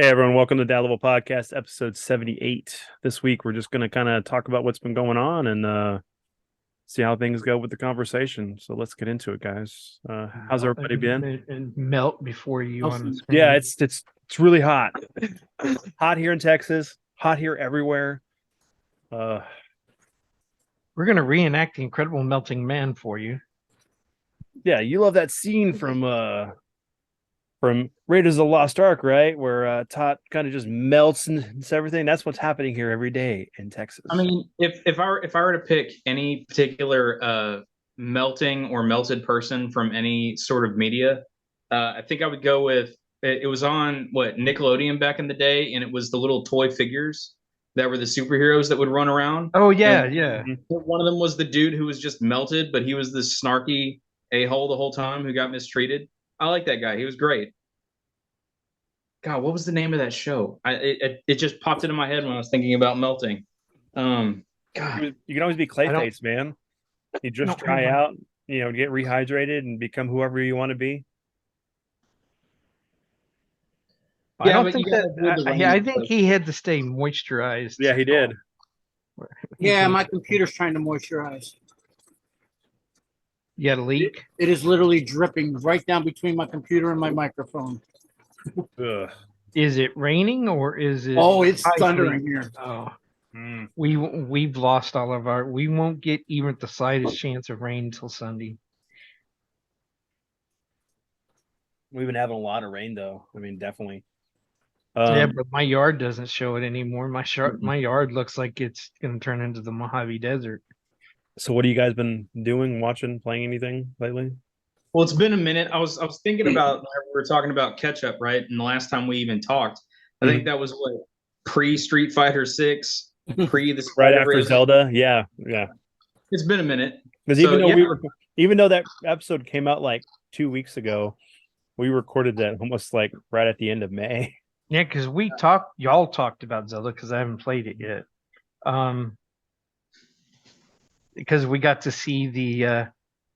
Hey everyone, welcome to Dad Level Podcast, episode 78. This week we're just going to kind of talk about what's been going on and see how things go with the conversation. So let's get into it, guys. How's everybody been? And melt before you on the screen. Yeah, it's really hot. Hot here in Texas, hot here everywhere. We're gonna reenact the Incredible Melting Man for you. Yeah, you love that scene from Raiders of the Lost Ark, right? Where Tot kind of just melts and everything. That's what's happening here every day in Texas. I mean, if I were to pick any particular melting or melted person from any sort of media, I think I would go with it was on Nickelodeon back in the day, and it was the little toy figures that were the superheroes that would run around. Oh yeah, And yeah. one of them was the dude who was just melted, but he was this snarky a-hole the whole time who got mistreated. I like that guy. He was great. God, what was the name of that show? It just popped into my head when I was thinking about melting. God, You can always be Clayface, man. You just try out, get rehydrated and become whoever you want to be. I don't think that. Yeah, I think he had to stay moisturized. Yeah, he did. Yeah, my computer's trying to moisturize. You had a leak? It is literally dripping right down between my computer and my microphone. Ugh. Is it raining or is it? Oh, it's thundering here. Oh, we've lost all of our. We won't get even the slightest chance of rain until Sunday. We've been having a lot of rain, though. I mean, definitely. Yeah, but my yard doesn't show it anymore. My yard looks like it's going to turn into the Mojave Desert. So, what have you guys been doing, watching, playing anything lately? Well, it's been a minute. I was thinking about we were talking about catch up, right? And the last time we even talked, I think that was pre Street Fighter 6, pre the right after Zelda. Yeah. It's been a minute. Because even though that episode came out like 2 weeks ago, we recorded that almost like right at the end of May. Yeah, because y'all talked about Zelda because I haven't played it yet. Because we got to see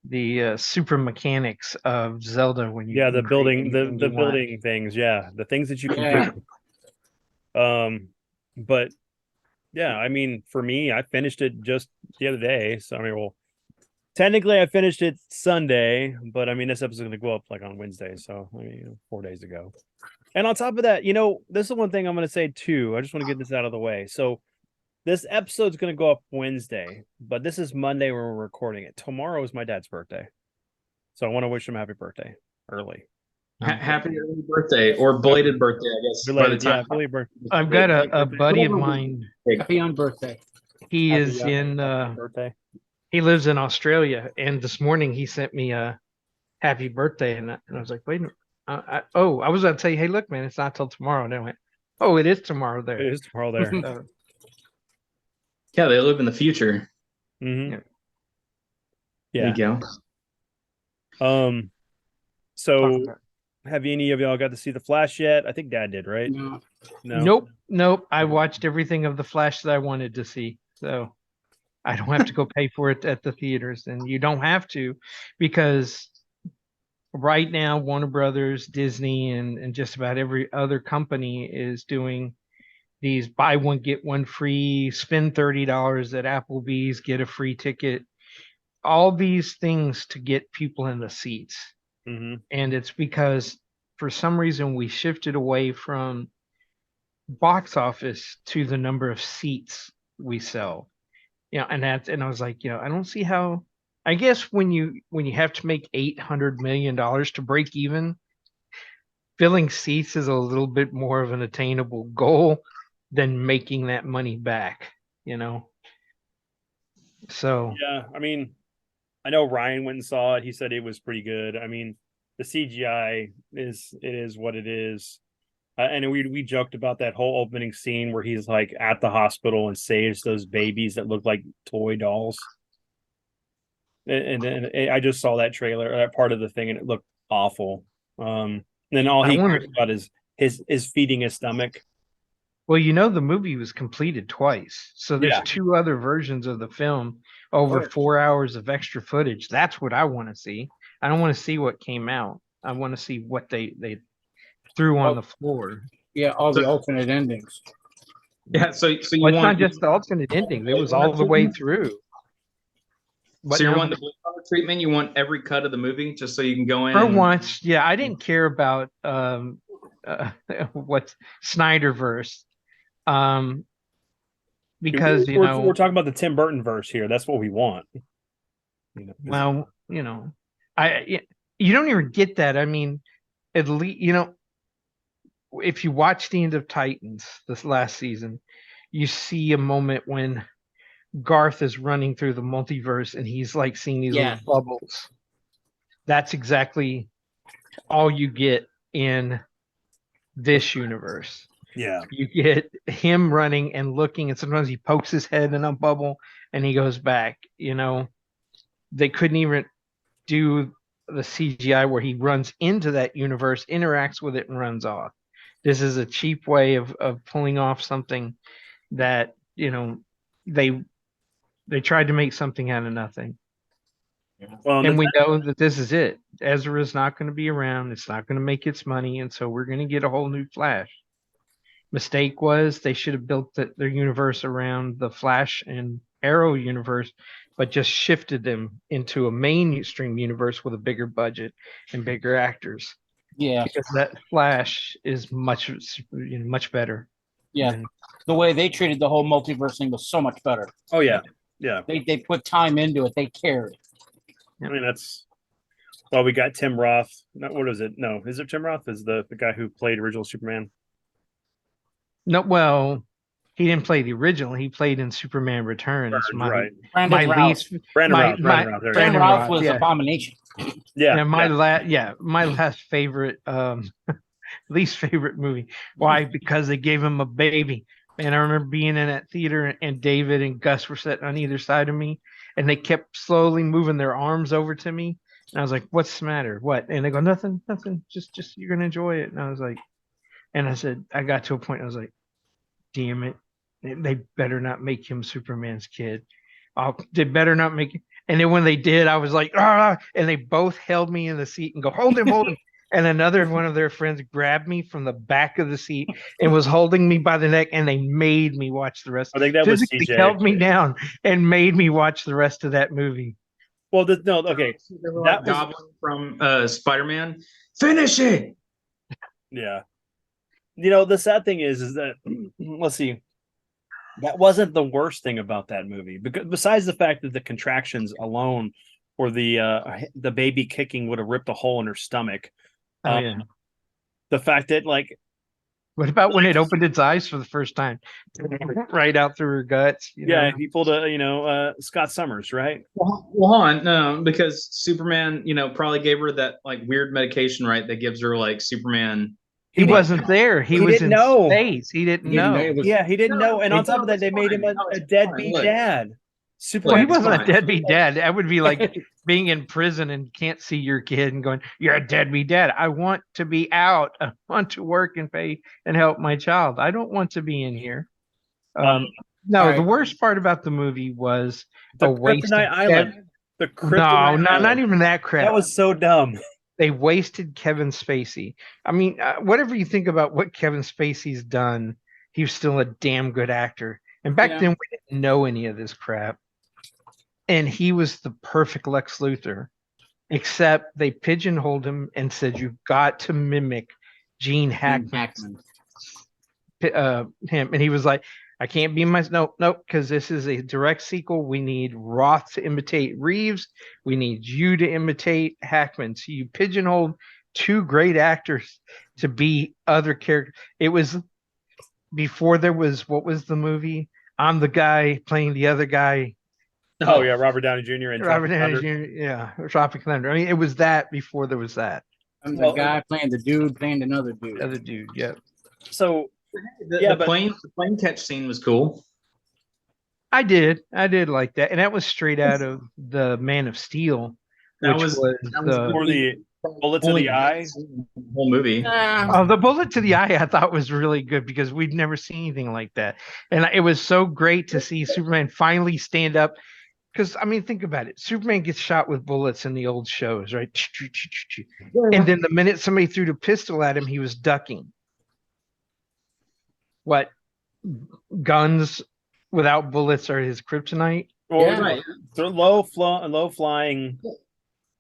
the super mechanics of Zelda when you the building things, the things that you can do. But yeah, I mean, for me, I finished it just the other day. So I mean, well, technically I finished it Sunday, but I mean this episode's gonna go up like on Wednesday, so I mean 4 days ago. And on top of that, this is one thing I'm gonna say too. I just want to get this out of the way. So this episode's going to go up Wednesday, but this is Monday when we're recording it. Tomorrow is my dad's birthday. So I want to wish him happy birthday early. Happy early birthday or belated birthday, I guess. Belated birthday. I've got a buddy of mine. Happy on birthday. He is in birthday. He lives in Australia, and this morning he sent me a happy birthday, and I was like, wait a minute. I was going to tell you, hey, look, man, it's not till tomorrow. And I went, oh, it is tomorrow there. It is tomorrow there. Yeah, they live in the future. Mm-hmm. Yeah. There you go. So have any of y'all got to see The Flash yet? I think Dad did, right? No. Nope. I watched everything of The Flash that I wanted to see. So I don't have to go pay for it at the theaters. And you don't have to, because right now Warner Brothers, Disney, and just about every other company is doing these buy one, get one free, spend $30 at Applebee's, get a free ticket, all these things to get people in the seats. Mm-hmm. And it's because for some reason we shifted away from box office to the number of seats we sell. And I was like, I don't see how. I guess when you have to make $800 million to break even, filling seats is a little bit more of an attainable goal than making that money back, So yeah, I mean, I know Ryan went and saw it. He said it was pretty good. I mean, the CGI is what it is. And we joked about that whole opening scene where he's like at the hospital and saves those babies that look like toy dolls. And then I just saw that trailer, that part of the thing, and it looked awful. And then all he cares about is his feeding his stomach. Well, the movie was completed twice. So there's 2 other versions of the film, over 4 hours of extra footage. That's what I want to see. I don't want to see what came out. I want to see what they threw on the floor. Yeah, all the So- alternate endings. Yeah, so you Well, it's want not just the alternate ending. It was all the way through. What so you now? want the blue collar treatment. You want every cut of the movie just so you can go in. For and, once, yeah, I didn't care about what's Snyderverse, um, because we're talking about the Tim Burton verse here. That's what we want. You know, well, you don't even get that. I mean, at least if you watch the end of Titans this last season, you see a moment when Garth is running through the multiverse and he's like seeing these Yeah. little bubbles. That's exactly all you get in this universe. yeah. You get him running and looking, and sometimes he pokes his head in a bubble and he goes back. They couldn't even do the CGI where he runs into that universe, interacts with it, and runs off. This is a cheap way of pulling off something that they tried to make something out of nothing. Well, And we know that this is it. Ezra is not going to be around. It's not going to make its money, and so we're going to get a whole new Flash. Mistake was they should have built their universe around the Flash and Arrow universe, but just shifted them into a mainstream universe with a bigger budget and bigger actors. Yeah, Because that Flash is much better. yeah. And The way they treated the whole multiverse thing was so much better. oh yeah, yeah. They put time into it. They cared. I mean, we got Tim Roth. What is it? No, is it Tim Roth? Is the guy who played original Superman? No, well, he didn't play the original. He played in Superman Returns. Right. Brandon Routh. Brandon my- Routh. my- Brandon Routh. There you Brandon go. Routh was yeah. Abomination. Yeah. My last favorite, least favorite movie. Why? Because they gave him a baby. And I remember being in that theater, and David and Gus were sitting on either side of me, and they kept slowly moving their arms over to me. And I was like, "What's the matter? What?" And they go, "Nothing, nothing. Just you're gonna enjoy it." And I was like, and I said, I got to a point. I was like, "Damn it! They better not make him Superman's kid. They better not make it." And then when they did, I was like, "Ah!" And they both held me in the seat and go, "Hold him, hold him." And another one of their friends grabbed me from the back of the seat and was holding me by the neck, and they made me watch the rest. I think that was Physically CJ. held me down and made me watch the rest of that movie. Well, no, okay. That That was- Goblin from Spider-Man. Finish it. Yeah. The sad thing is that let's see. That wasn't the worst thing about that movie, because besides the fact that the contractions alone, or the baby kicking would have ripped a hole in her stomach. Oh, yeah. The fact that What about when it opened its eyes for the first time, right out through her guts? yeah, he pulled Scott Summers, right? Well, hold on, no, because Superman, probably gave her that like weird medication, right? That gives her like Superman. He wasn't there. He was didn't in know. space. He didn't He didn't know. know it was- Yeah, he didn't know, and on It's top of that, they made him fine. a It's deadbeat fine. Look. dad. Well, Superman. he It's wasn't a fine. deadbeat dad. That would be like being in prison and can't see your kid and going, "You're a deadbeat dad." I want to be out. I want to work and pay and help my child. I don't want to be in here. No, Alright. the worst part about the movie was The a waste. Kryptonite Island. The No, Kryptonite not Island. even that crap. That was so dumb. They wasted Kevin Spacey. I mean, whatever you think about what Kevin Spacey's done, he was still a damn good actor. And back Yeah. then, we didn't know any of this crap. And he was the perfect Lex Luthor, except they pigeonholed him and said, "You've got to mimic Gene Hackman." Him. And he was like, "I can't be nope, because this is a direct sequel. We need Roth to imitate Reeves. We need you to imitate Hackman." So you pigeonholed two great actors to be other characters. It was before there was, what was the movie? I'm the guy playing the other guy. Oh yeah, Robert Downey Jr. and Robert Tropic Downey Thunder. Jr. Yeah, Tropic Thunder. I mean, it was that before there was that I'm the Well, guy playing the dude playing another dude. other dude. Yeah, So The, Yeah, the but- plane catch scene was cool. I did like that, and that was straight out of the Man of Steel, That which was- was that was the for the bullet to the eye. Whole movie. Oh, the bullet to the eye I thought was really good because we'd never seen anything like that. And it was so great to see Superman finally stand up. Because, I mean, think about it. Superman gets shot with bullets in the old shows, right? And then the minute somebody threw the pistol at him, he was ducking. what guns without bullets are his kryptonite. Well, Yeah. Right. they're low flying,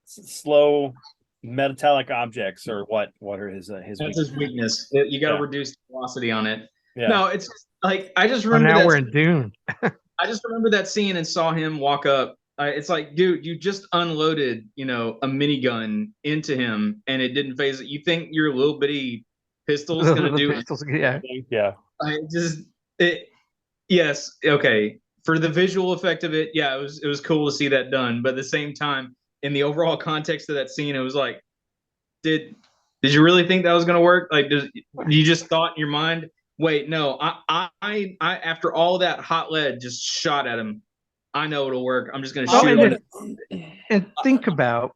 slow metallic objects, or what are his That's weaknesses? his weakness. You got to Yeah. reduce the velocity on it. Yeah. No, it's just, like I just Oh, remember now that. we're in Dune. I just remember that scene and saw him walk up. It's like, dude, you just unloaded, a minigun into him, and it didn't phase it. You think your little bitty pistol's gonna The do it? pistols, yeah. Yeah. I just it. Yes, okay. For the visual effect of it, yeah, it was cool to see that done. But at the same time, in the overall context of that scene, it was like, did you really think that was gonna work? Like, you just thought in your mind, wait, no, I after all that hot lead just shot at him, I know it'll work. I'm just gonna Oh, shoot and him. And think about.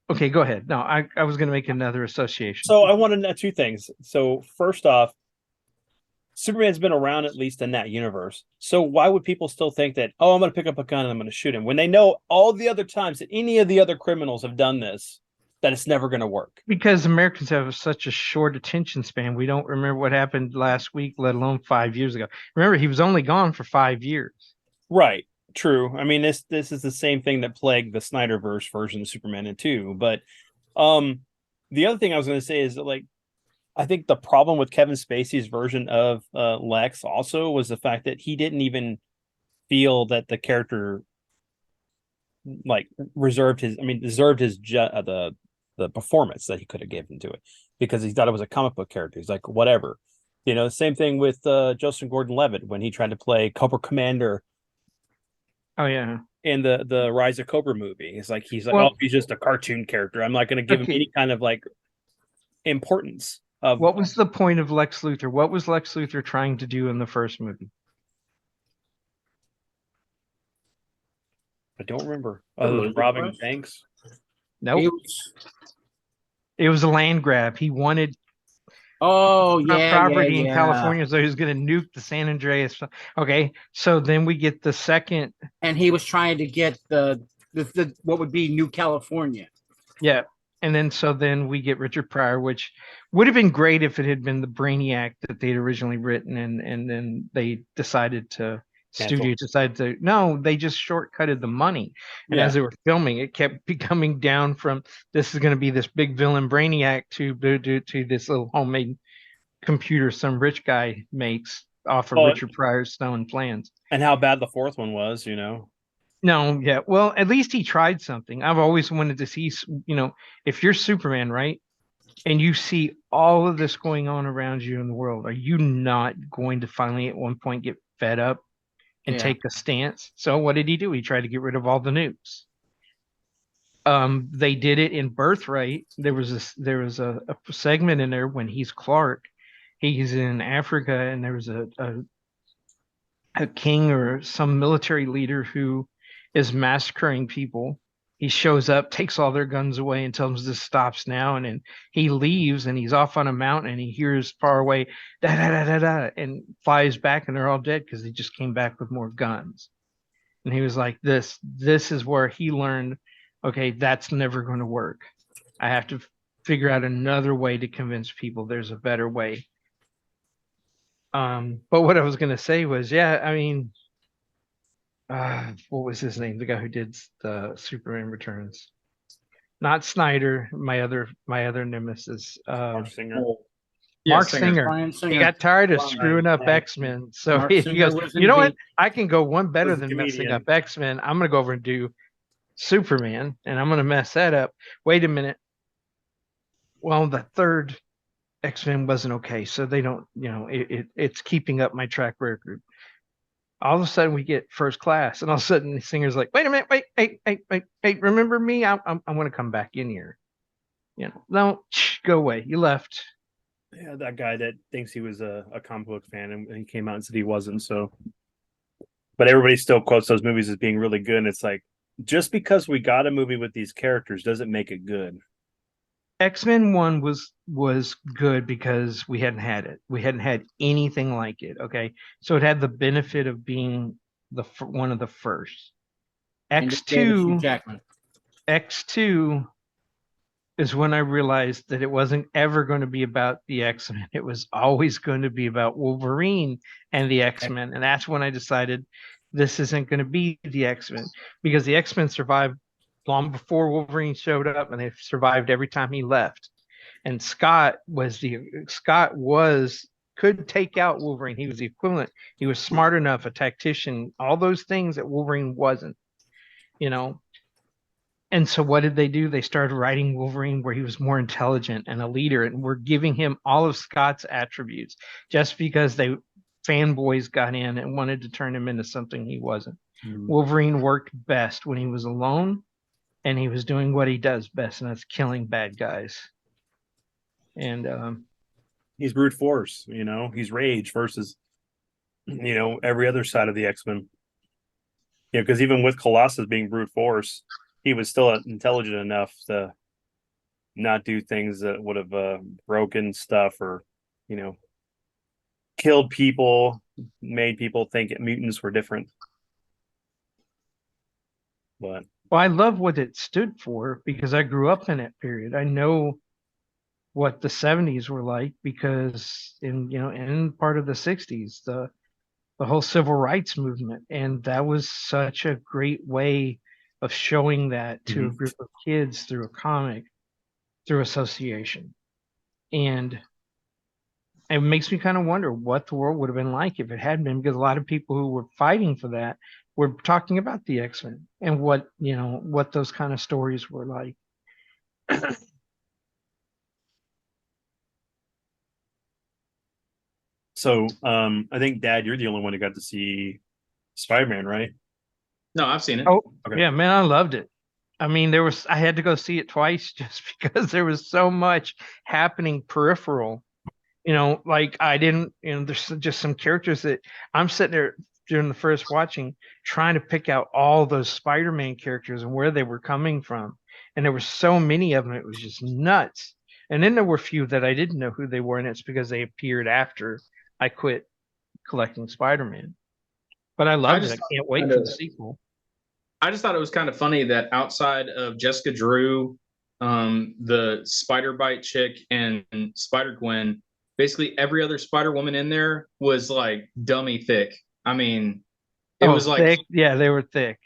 Okay, go ahead. No, I was going to make another association. So I want to know two things. So first off, Superman's been around at least in that universe. So why would people still think that, oh, I'm going to pick up a gun and I'm going to shoot him, when they know all the other times that any of the other criminals have done this, that it's never going to work? Because Americans have such a short attention span, we don't remember what happened last week, let alone 5 years ago. Remember, he was only gone for 5 years. Right. True. I mean, this is the same thing that plagued the Snyderverse version of Superman and 2. But the other thing I was going to say is that, like, I think the problem with Kevin Spacey's version of Lex also was the fact that he didn't even feel that the character like deserved his the performance that he could have given to it, because he thought it was a comic book character. He's like, whatever. Same thing with Joseph Gordon-Levitt when he tried to play Cobra Commander Oh yeah. in the Rise of Cobra movie. He's like, Well- oh, he's just a cartoon character. I'm not going to give him Okay. any kind of like importance of What was the point of Lex Luthor? What was Lex Luthor trying to do in the first movie? I don't remember. Other than robbing banks. Nope. He was- It was a land grab. He wanted Oh yeah, property yeah, in yeah. California, so he was going to nuke the San Andreas. Okay, so then we get the second. And he was trying to get the what would be New California. Yeah. And then we get Richard Pryor, which would have been great if it had been the Brainiac that they'd originally written, and then they decided to no, they just shortcutted the money. And as they were filming, it kept coming down from this is going to be this big villain Brainiac to this little homemade computer some rich guy makes off of Richard Pryor's stone plans. And how bad the fourth one was, No, yeah. Well, at least he tried something. I've always wanted to see, if you're Superman, right? And you see all of this going on around you in the world, are you not going to finally at one point get fed up and take a stance? So what did he do? He tried to get rid of all the nukes. They did it in Birthright. There was a segment in there when he's Clark. He's in Africa, and there was a king or some military leader who is massacring people. He shows up, takes all their guns away, and tells them this stops now. And then he leaves, and he's off on a mountain, and he hears far away, da da da da da, and flies back, and they're all dead because they just came back with more guns. And he was like, "This is where he learned, okay, that's never going to work. I have to figure out another way to convince people there's a better way." But what I was going to say was, yeah, I mean, what was his name? The guy who did the Superman Returns, not Snyder. My other nemesis, Mark Singer. Mark Singer. Bryan He Singer. got tired of Well, screwing up yeah. X-Men, so Mark he Singer goes, was "You know what? indeed- I can go one better Was a than messing comedian. up X-Men. I'm going to go over and do Superman, and I'm going to mess that up. Wait a minute. Well, the third X-Men wasn't okay, so they don't, it's keeping up my track record. All of a sudden we get First Class, and all of a sudden the Singer's like, wait a minute, wait, hey, remember me? I'm going to come back in here. No, go away. You left. Yeah, that guy that thinks he was a comic book fan, and he came out and said he wasn't. So, but everybody still quotes those movies as being really good. And it's like, just because we got a movie with these characters doesn't make it good. X-Men 1 was good because we hadn't had it. We hadn't had anything like it. Okay, so it had the benefit of being one of the first. And Hugh Jackman. X2 is when I realized that it wasn't ever going to be about the X-Men. It was always going to be about Wolverine and the X-Men. And that's when I decided this isn't going to be the X-Men, because the X-Men survived long before Wolverine showed up, and they survived every time he left. And Scott could take out Wolverine. He was the equivalent. He was smart enough, a tactician, all those things that Wolverine wasn't, you know. And so what did they do? They started writing Wolverine where he was more intelligent and a leader, and we're giving him all of Scott's attributes just because they fanboys got in and wanted to turn him into something he wasn't. Wolverine worked best when he was alone and he was doing what he does best, and that's killing bad guys. And He's brute force, he's rage versus, every other side of the X-Men. Because even with Colossus being brute force, he was still intelligent enough to not do things that would have broken stuff or, killed people, made people think mutants were different. But well, I love what it stood for because I grew up in that period. I know what the 70s were like because in part of the 60s, the whole civil rights movement, and that was such a great way of showing that to a group of kids through a comic, through association. And it makes me kind of wonder what the world would have been like if it hadn't been, because a lot of people who were fighting for that were talking about the X-Men and what those kind of stories were like. So I think, Dad, you're the only one who got to see Spider-Man, right? No, I've seen it. Oh, Okay. yeah, man, I loved it. I mean, I had to go see it twice just because there was so much happening peripheral. Like I didn't, there's just some characters that I'm sitting there during the first watching, trying to pick out all those Spider-Man characters and where they were coming from. And there were so many of them, it was just nuts. And then there were a few that I didn't know who they were, and it's because they appeared after I quit collecting Spider-Man. But I loved it. I can't wait for the sequel. I just thought it was kind of funny that outside of Jessica Drew, the Spider-Bite chick, and Spider-Gwen, basically every other Spider-Woman in there was like dummy thick. I mean, it was like thick. Yeah, they were thick.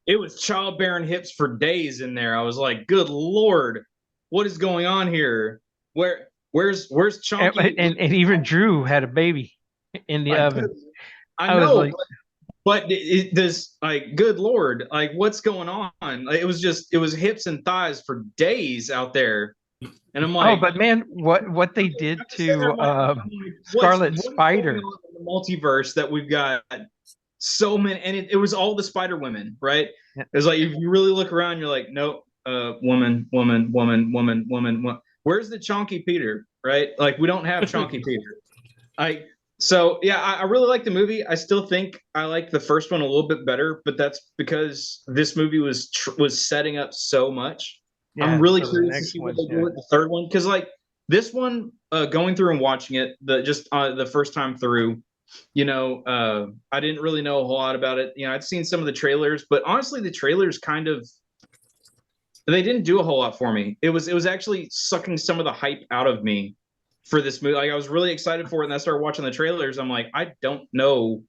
It was childbearing hips for days in there. I was like, good Lord, what is going on here? Where's Chunky? And even Drew had a baby in the oven. I know, like, but it does, like, good Lord, like, what's going on? Like, it was hips and thighs for days out there. And I'm like, oh, but man, what they did to Scarlet Spider in the multiverse that we've got so many, and it was all the Spider Women, right? Yeah. It was like, if you really look around, you're like, nope, woman. Where's the Chonky Peter, right? Like, we don't have Chonky Peter. So yeah, I really like the movie. I still think I like the first one a little bit better, but that's because this movie was setting up so much. Yeah, I'm really curious to see what they do with the third one, because like this one, going through and watching it the first time through, I didn't really know a whole lot about it. I'd seen some of the trailers, but honestly, the trailers they didn't do a whole lot for me. It was actually sucking some of the hype out of me for this movie. Like, I was really excited for it, and I started watching the trailers. I'm like, I don't know.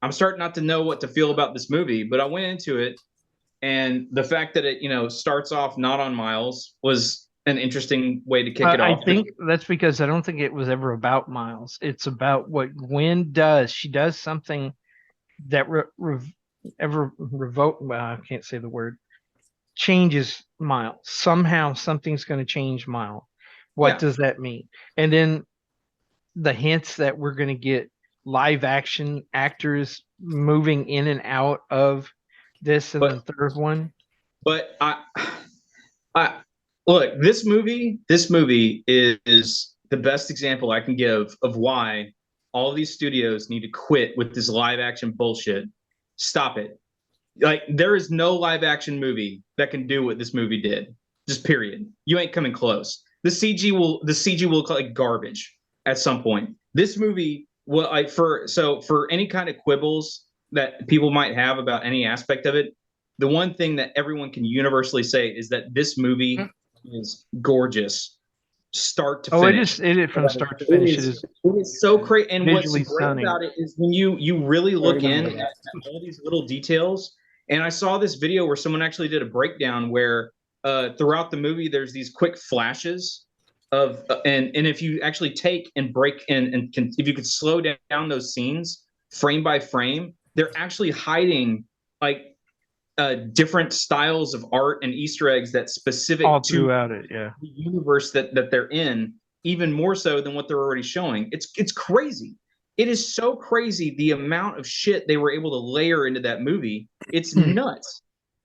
I'm starting not to know what to feel about this movie, but I went into it, and the fact that it, starts off not on Miles was an interesting way to kick it off. I think that's because I don't think it was ever about Miles. It's about what Gwen does. She does something that I can't say the word, changes Miles. Somehow something's going to change Miles. What does that mean? And then the hints that we're going to get live action actors moving in and out of this and the third one. But I look, this movie is the best example I can give of why all these studios need to quit with this live action bullshit. Stop it. Like, there is no live action movie that can do what this movie did. Just period. You ain't coming close. The CG will look like garbage at some point. This movie, for any kind of quibbles that people might have about any aspect of it, the one thing that everyone can universally say is that this movie is gorgeous, start to Oh, finish. it is from start to finish. It is So great. And what's visually great stunning. about it is when you really look in remember at all these little details. And I saw this video where someone actually did a breakdown where throughout the movie there's these quick flashes of and if you actually take and break and can, if you could slow down those scenes frame by frame, they're actually hiding like different styles of art and Easter eggs that specific all to throughout it. Yeah. the universe that they're in, even more so than what they're already showing. It's crazy. It is so crazy the amount of shit they were able to layer into that movie. It's nuts.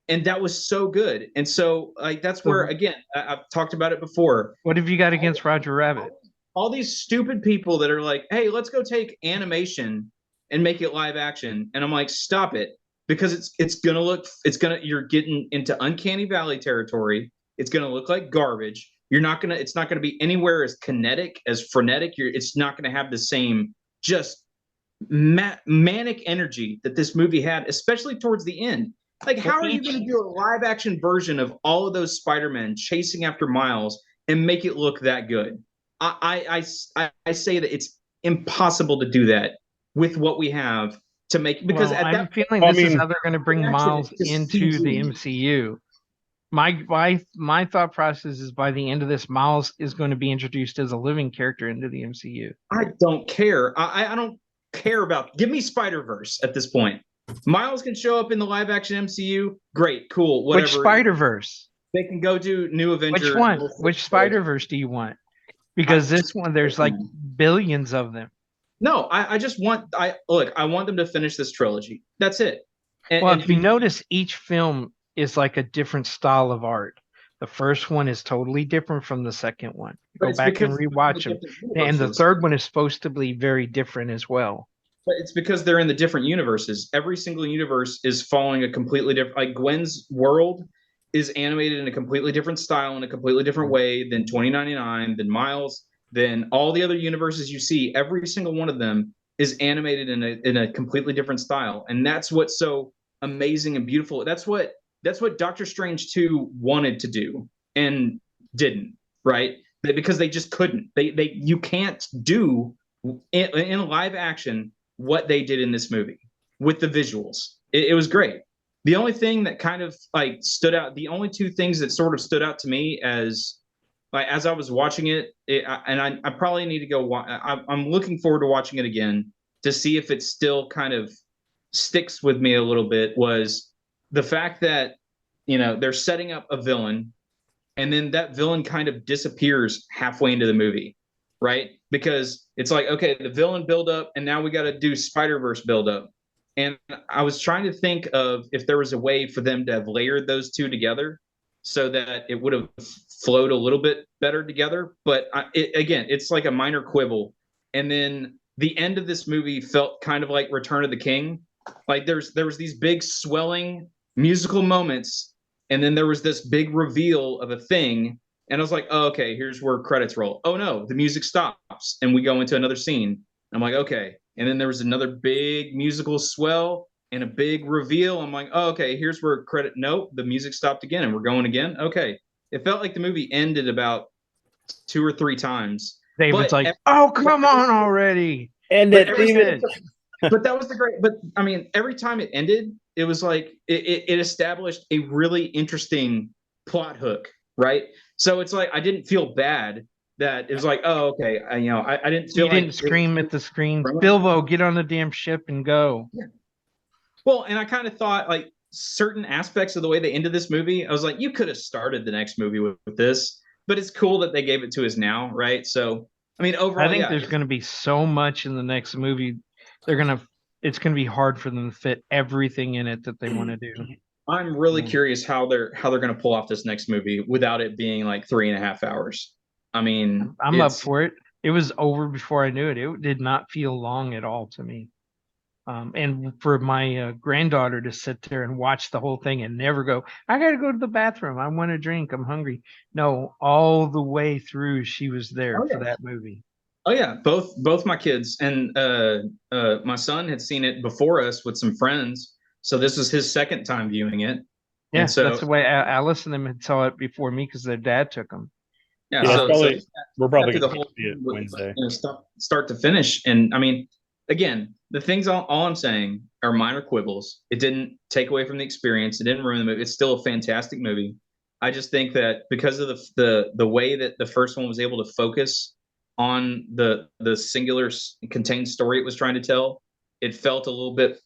And that was so good. And so like that's where again, I've talked about it before. What have you got against Roger Rabbit? All these stupid people that are like, hey, let's go take animation and make it live action. And I'm like, stop it. Because you're getting into uncanny valley territory. It's gonna look like garbage. It's not gonna be anywhere as kinetic, as frenetic. It's not gonna have the same just manic energy that this movie had, especially towards the end. Like, how are you gonna do a live action version of all of those Spider-Men chasing after Miles and make it look that good? I say that it's impossible to do that with what we have to make, because Well, at I'm that feeling I this is mean, how they're going to bring actually, Miles it's just into the CG. MCU. My thought process is by the end of this, Miles is going to be introduced as a living character into the MCU. I don't care. I don't care about. Give me Spider-Verse at this point. Miles can show up in the live action MCU. Great, cool, whatever. Which Spider-Verse? They can go do New Avenger. Which one? Which Spider-Verse do you want? Because this one, there's like billions of them. No, I just want. I want them to finish this trilogy. That's it. Well, if you notice, each film is like a different style of art. The first one is totally different from the second one. Go back and rewatch them. And the third one is supposed to be very different as well. But it's because they're in the different universes. Every single universe is following a completely different. Like Gwen's world is animated in a completely different style, in a completely different way than 2099, than Miles, than all the other universes you see. Every single one of them is animated in a completely different style, and that's what's so amazing and beautiful. That's what Doctor Strange 2 wanted to do and didn't, right? Because they just couldn't. You can't do in live action what they did in this movie with the visuals. It was great. The only thing that kind of like stood out, the only two things that sort of stood out to me as I was watching it, and I probably need to go. I'm looking forward to watching it again to see if it still kind of sticks with me a little bit. Was the fact that they're setting up a villain, and then that villain kind of disappears halfway into the movie, right? Because it's like, okay, the villain build up, and now we got to do Spider-Verse build up. And I was trying to think of if there was a way for them to have layered those two together so that it would have flowed a little bit better together. But again, it's like a minor quibble. And then the end of this movie felt kind of like Return of the King. Like there was these big swelling musical moments, and then there was this big reveal of a thing. And I was like, oh, okay, here's where credits roll. Oh no, the music stops and we go into another scene. I'm like, okay. And then there was another big musical swell and a big reveal. I'm like, oh, okay, here's where credit. Nope, the music stopped again and we're going again. Okay. It felt like the movie ended about 2 or 3 times. David's like, oh, come on already. And But that was the great. But I mean, every time it ended, it was like it established a really interesting plot hook, right? So it's like I didn't feel bad that it was like, oh, okay, I didn't feel. You didn't scream at the screen, Bilbo, get on the damn ship and go. Yeah. Well, and I kind of thought like certain aspects of the way they ended this movie, I was like, you could have started the next movie with this, but it's cool that they gave it to us now, right? So I mean, overall, I think there's going to be so much in the next movie. It's going to be hard for them to fit everything in it that they want to do. I'm really curious how they're going to pull off this next movie without it being like 3.5 hours. I mean, I'm up for it. It was over before I knew it. It did not feel long at all to me. And for my granddaughter to sit there and watch the whole thing and never go, I got to go to the bathroom. I want a drink. I'm hungry. No, all the way through, she was there for that movie. Oh yeah, both my kids, and my son had seen it before us with some friends, so this was his second time viewing it. Yeah, And so, that's the way Alice and them had saw it before me because their dad took them. yeah, Yeah, so, probably- so We're probably through the gonna whole see it thing with, Wednesday. start to finish. And I mean, again, the things all I'm saying are minor quibbles. It didn't take away from the experience. It didn't ruin the movie. It's still a fantastic movie. I just think that because of the way that the first one was able to focus on the singular contained story it was trying to tell, it felt a little bit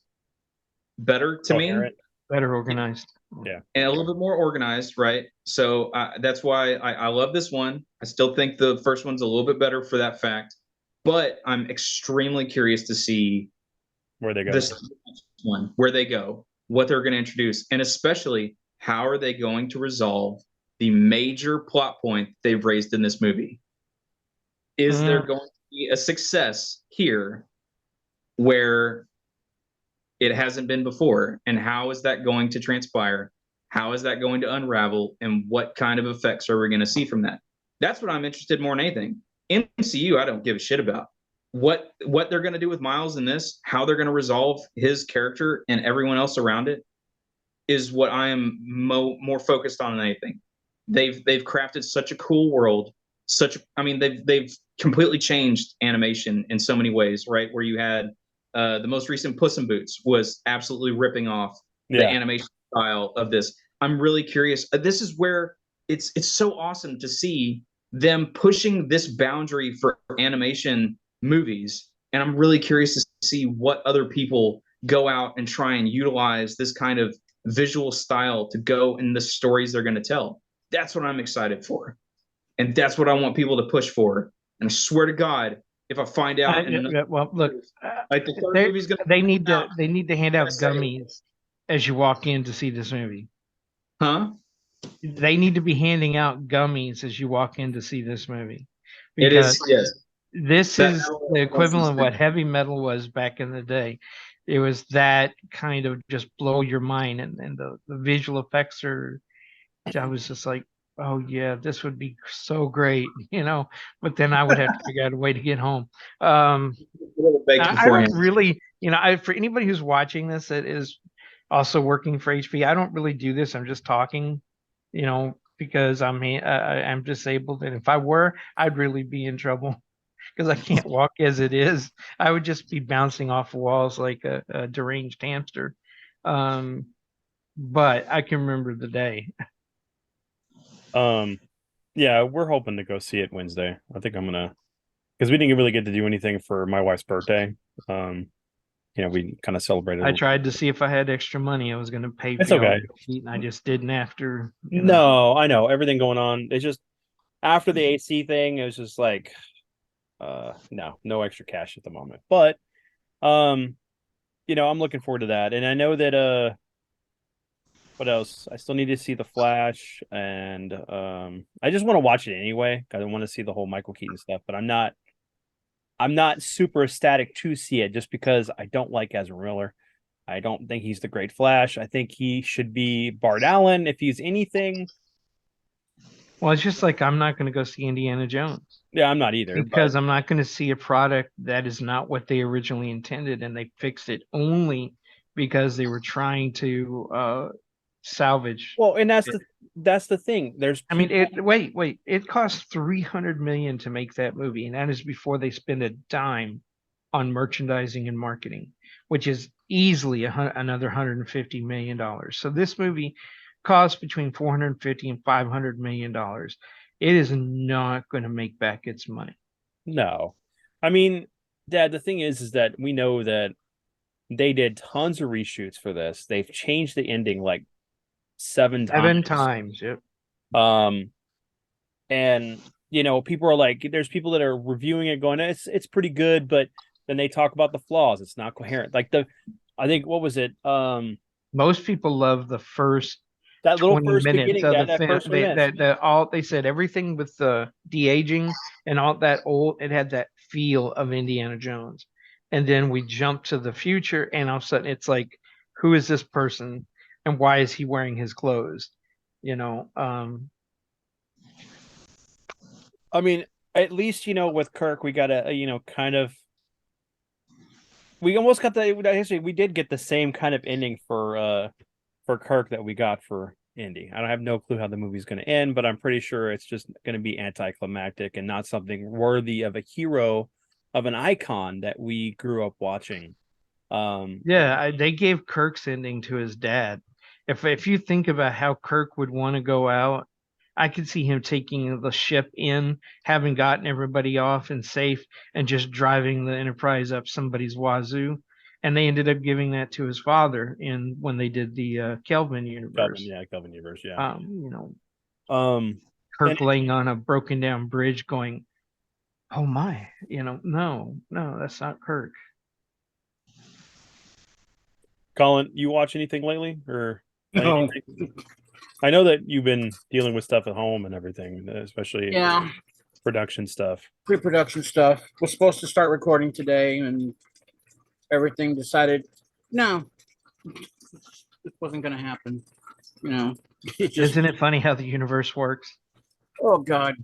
better to me Coherent. Better organized. and a little bit more organized, right? So that's why I love this one. I still think the first one's a little bit better for that fact, but I'm extremely curious to see Where they go. this one, where they go, what they're going to introduce, and especially how are they going to resolve the major plot point they've raised in this movie. Is there going to be a success here where it hasn't been before? And how is that going to transpire? How is that going to unravel? And what kind of effects are we going to see from that? That's what I'm interested in more than anything. MCU, I don't give a shit about. What they're going to do with Miles in this, how they're going to resolve his character and everyone else around it, is what I am more focused on than anything. They've crafted such a cool world. They've completely changed animation in so many ways, right? Where you had the most recent Puss in Boots was absolutely ripping off the animation style of this. I'm really curious. This is where it's so awesome to see them pushing this boundary for animation movies, and I'm really curious to see what other people go out and try and utilize this kind of visual style to go in the stories they're going to tell. That's what I'm excited for, and that's what I want people to push for. And I swear to God, if I find out, Well, look, like the third they, movie's gonna, they need to hand out I say- gummies as you walk in to see this movie. huh? They need to be handing out gummies as you walk in to see this movie. It is, yes. This That is metal the was equivalent of what insane. heavy metal was back in the day. It was that kind of just blow your mind, and the visual effects are. I was just like, oh yeah, this would be so great, you know. But then I would have to figure out a way to get home. I don't really, you know, for anybody who's watching this that is also working for HP, I don't really do this. I'm just talking, you know, because I'm disabled, and if I were, I'd really be in trouble because I can't walk as it is. I would just be bouncing off walls like a deranged hamster. But I can remember the day. Yeah, we're hoping to go see it Wednesday. I think I'm gonna, because we didn't really get to do anything for my wife's birthday. You know, we kind of celebrated. I tried to see if I had extra money. I was going to pay for It's y'all okay. to eat, and I just didn't after. You know. No, I know everything going on. It's just after the AC thing, it was just like, no extra cash at the moment. But, you know, I'm looking forward to that, and I know that what else? I still need to see The Flash, and I just want to watch it anyway. I don't want to see the whole Michael Keaton stuff, but I'm not super ecstatic to see it just because I don't like Ezra Miller. I don't think he's the great Flash. I think he should be Bart Allen if he's anything. Well, it's just like I'm not going to go see Indiana Jones Yeah, I'm not either. because I'm not going to see a product that is not what they originally intended, and they fixed it only because they were trying to salvage. Well, and that's the thing. There's I mean, wait. It cost $300 million to make that movie, and that is before they spend a dime on merchandising and marketing, which is easily another $150 million. So this movie cost between $450 and $500 million. It is not going to make back its money. No. I mean, Dad, the thing is that we know that they did tons of reshoots for this. They've changed the ending like seven times. Yep. And you know, people are like, there's people that are reviewing it going, it's pretty good, but then they talk about the flaws. It's not coherent. Like I think, what was it? Most people love the first that little 20 first minutes beginning, of that the first film. They said everything with the de-aging and all that old, it had that feel of Indiana Jones. And then we jump to the future, and all of a sudden it's like, who is this person and why is he wearing his clothes? You know, I mean, at least, you know, with Kirk, we got a, you know, kind of, we almost got actually, we did get the same kind of ending for for Kirk that we got for Indy. I don't have no clue how the movie's going to end, but I'm pretty sure it's just going to be anticlimactic and not something worthy of a hero, of an icon that we grew up watching. They gave Kirk's ending to his dad. If you think about how Kirk would want to go out, I could see him taking the ship in, having gotten everybody off and safe, and just driving the Enterprise up somebody's wazoo. And they ended up giving that to his father when they did the Kelvin universe. Kelvin universe, yeah. Kirk laying on a broken down bridge, going, "Oh my, no, that's not Kirk." Colin, you watch anything lately, or No. anything? I know that you've been dealing with stuff at home and everything, especially production stuff. Pre-production stuff. We're supposed to start recording today, and everything decided, no, this wasn't going to happen. Isn't it funny how the universe works? Oh God.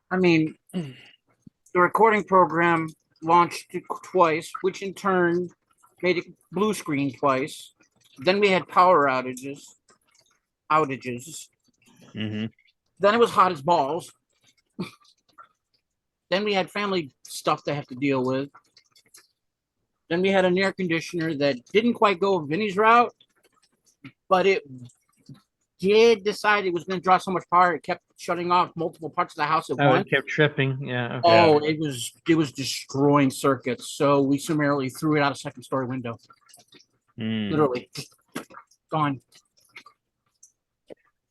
I mean, the recording program launched twice, which in turn made it blue screen twice. Then we had power outages. Mm-hmm. Then it was hot as balls. Then we had family stuff to have to deal with. Then we had an air conditioner that didn't quite go Vinny's route, but it did decide it was going to draw so much power it kept shutting off multiple parts of the house at once. It kept tripping. Yeah. Okay. Oh, it was destroying circuits. So we summarily threw it out a second story window. Literally gone.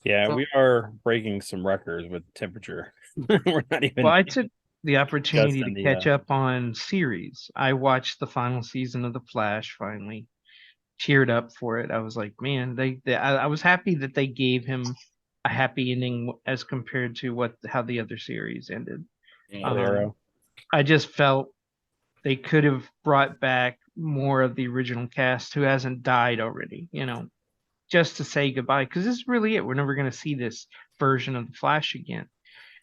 Yeah, we are breaking some records with temperature. We're not even. Well, I took the opportunity to catch up on series. I watched the final season of The Flash finally. Cheered up for it. I was like, man, I was happy that they gave him a happy ending as compared to how the other series ended. I just felt they could have brought back more of the original cast who hasn't died already, just to say goodbye, because this is really it. We're never going to see this version of the Flash again.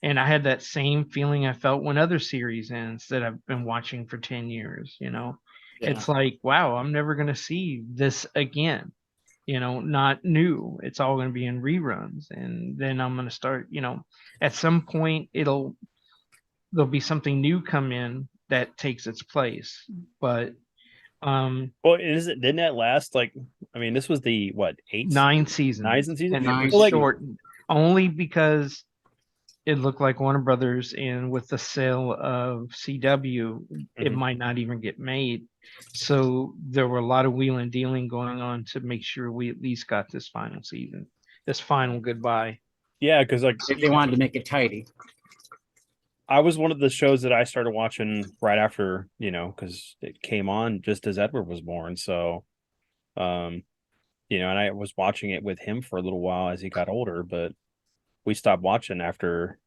And I had that same feeling I felt when other series ends that I've been watching for 10 years, It's like, wow, I'm never going to see this again, not new. It's all going to be in reruns. And then I'm going to start, at some point there'll be something new come in that takes its place. But well, didn't that last this was the 9 seasons. 9 seasons? And it was shortened only because it looked like Warner Brothers, and with the sale of CW, it might not even get made. So there were a lot of wheeling and dealing going on to make sure we at least got this final season, this final goodbye. Yeah, because they wanted to make it tidy. I was one of the shows that I started watching right after, because it came on just as Edward was born. So, and I was watching it with him for a little while as he got older, but we stopped watching after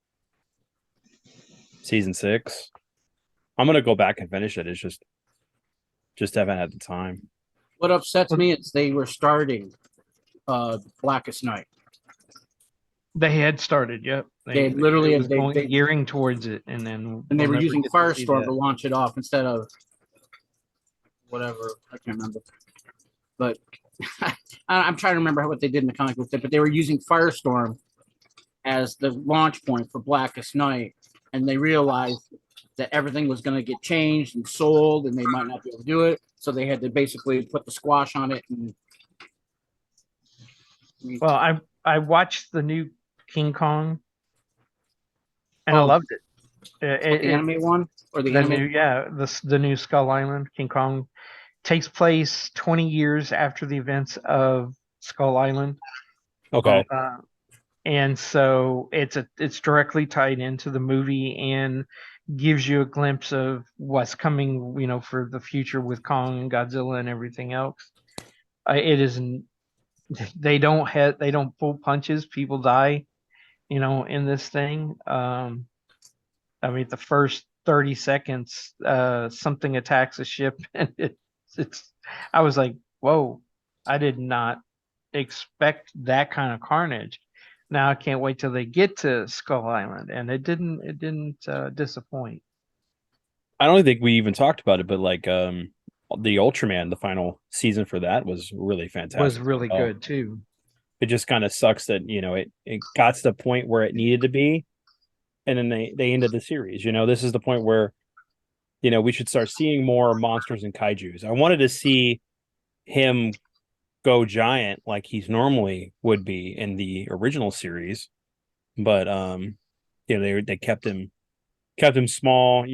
season 6. I'm going to go back and finish it. It's just haven't had the time. What upsets me is they were starting Blackest Night. They had started, yep. They literally they gearing towards it, and they were using Firestorm to launch it off instead of whatever. I can't remember, but I'm trying to remember what they did in the comic book. But they were using Firestorm as the launch point for Blackest Night, and they realized that everything was going to get changed and sold, and they might not be able to do it. So they had to basically put the squash on it. Well, I watched the new King Kong, and I loved it. The anime one or the anime? The new Skull Island. King Kong takes place 20 years after the events of Skull Island. Okay. And so it's directly tied into the movie and gives you a glimpse of what's coming, for the future with Kong and Godzilla and everything else. It isn't. They don't pull punches. People die, in this thing. The first 30 seconds, something attacks a ship, and I was like, whoa, I did not expect that kind of carnage. Now I can't wait till they get to Skull Island, and it didn't disappoint. I don't think we even talked about it, but the Ultraman, the final season for that was really fantastic. Was really Oh, good too. it just kind of sucks that, it got to the point where it needed to be, and then they ended the series. This is the point where, we should start seeing more monsters and kaijus. I wanted to see him go giant like he's normally would be in the original series, but they kept him small.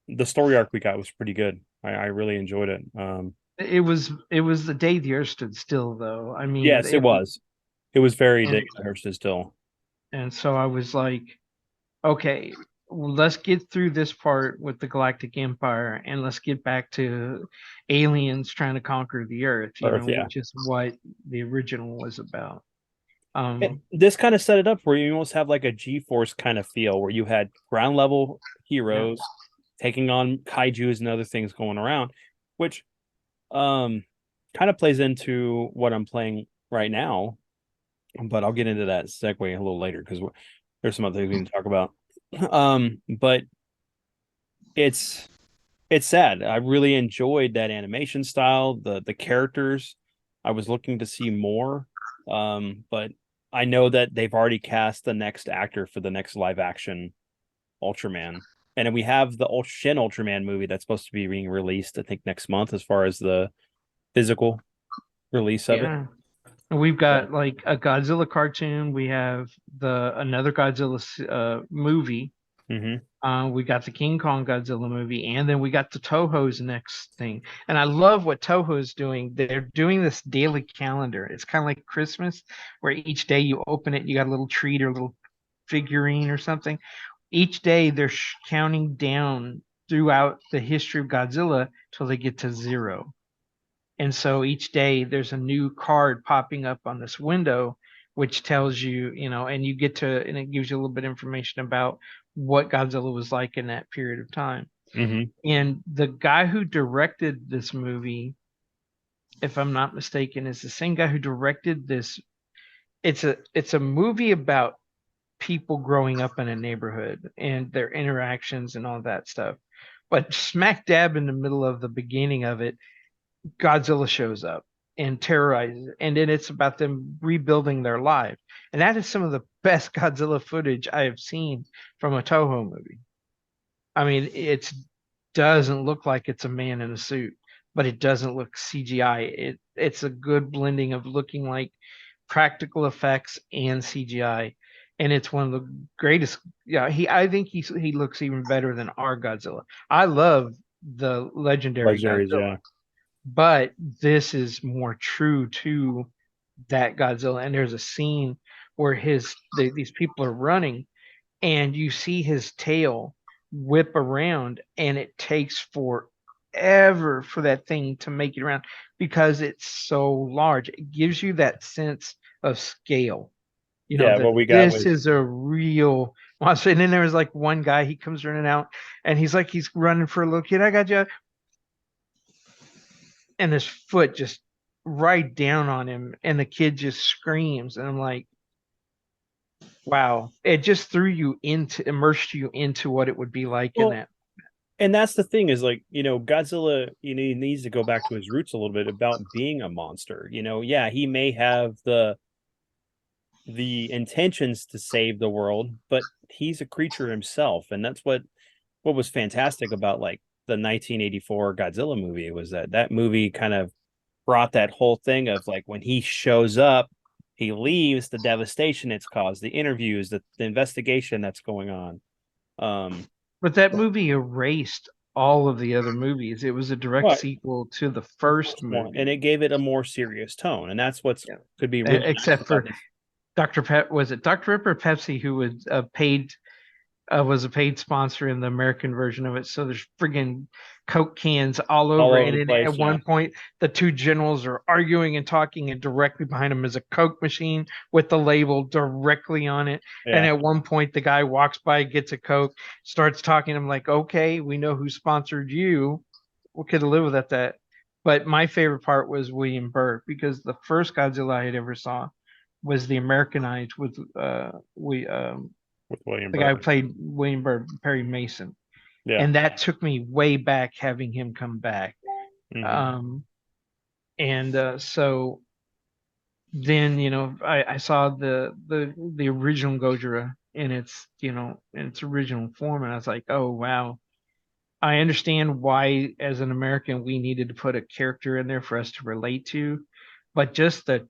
The story arc we got was pretty good. I really enjoyed it. It was the day the Earth stood still, though. I mean, Yes, it was. It was very and, Dickinson still. and so I was like, okay, well, let's get through this part with the Galactic Empire, and let's get back to aliens trying to conquer the Earth. Yeah. Which is what the original was about. And this kind of set it up where you almost have like a G-Force kind of feel, where you had ground level heroes taking on kaijus and other things going around, which kind of plays into what I'm playing right now. But I'll get into that segue a little later because there's some other things we can talk about. But it's sad. I really enjoyed that animation style, the characters. I was looking to see more, but I know that they've already cast the next actor for the next live action Ultraman. And then we have the Shin Ultraman movie that's supposed to be being released, I think, next month, as far as the physical release of it. And we've got like a Godzilla cartoon. We have another Godzilla movie. Mm-hmm. We got the King Kong Godzilla movie, and then we got the Toho's next thing. And I love what Toho's doing. They're doing this daily calendar. It's kind of like Christmas, where each day you open it, you got a little treat or a little figurine or something. Each day they're counting down throughout the history of Godzilla till they get to 0. And so each day there's a new card popping up on this window, which tells you, and you get to, and it gives you a little bit of information about what Godzilla was like in that period of time. Mm-hmm. And the guy who directed this movie, if I'm not mistaken, is the same guy who directed this. It's a movie about people growing up in a neighborhood and their interactions and all that stuff. But smack dab in the middle of the beginning of it, Godzilla shows up and terrorizes, and then it's about them rebuilding their lives. And that is some of the best Godzilla footage I have seen from a Toho movie. I mean, it doesn't look like it's a man in a suit, but it doesn't look CGI. It's a good blending of looking like practical effects and CGI. And it's one of the greatest. Yeah, I think he looks even better than our Godzilla. I love the legendary Legendaries, Godzilla. yeah. But this is more true to that Godzilla. And there's a scene where these people are running, and you see his tail whip around, and it takes forever for that thing to make it around because it's so large. It gives you that sense of scale. What we got this is a real monster. And then there was like one guy, he comes running out, and he's running for a little kid. I got you. And his foot just right down on him, and the kid just screams. And I'm like, wow, it just immersed you into what it would be like in that. And that's the thing is, like, Godzilla, he needs to go back to his roots a little bit about being a monster. Yeah, he may have the intentions to save the world, but he's a creature himself. And that's what was fantastic about like the 1984 Godzilla movie, was that movie kind of brought that whole thing of like, when he shows up, he leaves, the devastation it's caused, the interviews, the investigation that's going on. But that movie erased all of the other movies. It was a direct sequel to the first movie, and it gave it a more serious tone. And that's could be really except for Dr. Pep. Was it Dr. Pepper or Pepsi who was a paid sponsor in the American version of it? So there's friggin' Coke cans all over, and then at one point the two generals are arguing and talking, and directly behind them is a Coke machine with the label directly on it. And at one point the guy walks by, gets a Coke, starts talking. I'm like, okay, we know who sponsored you. We could live with that. But my favorite part was William Burr, because the first Godzilla I had ever saw was the Americanized with William Burr. Guy who played William Burr, Perry Mason. Yeah. And that took me way back having him come back. Mhm. So then, I saw the original Gojira in its, in its original form, and I was like, oh wow. I understand why, as an American, we needed to put a character in there for us to relate to, but just the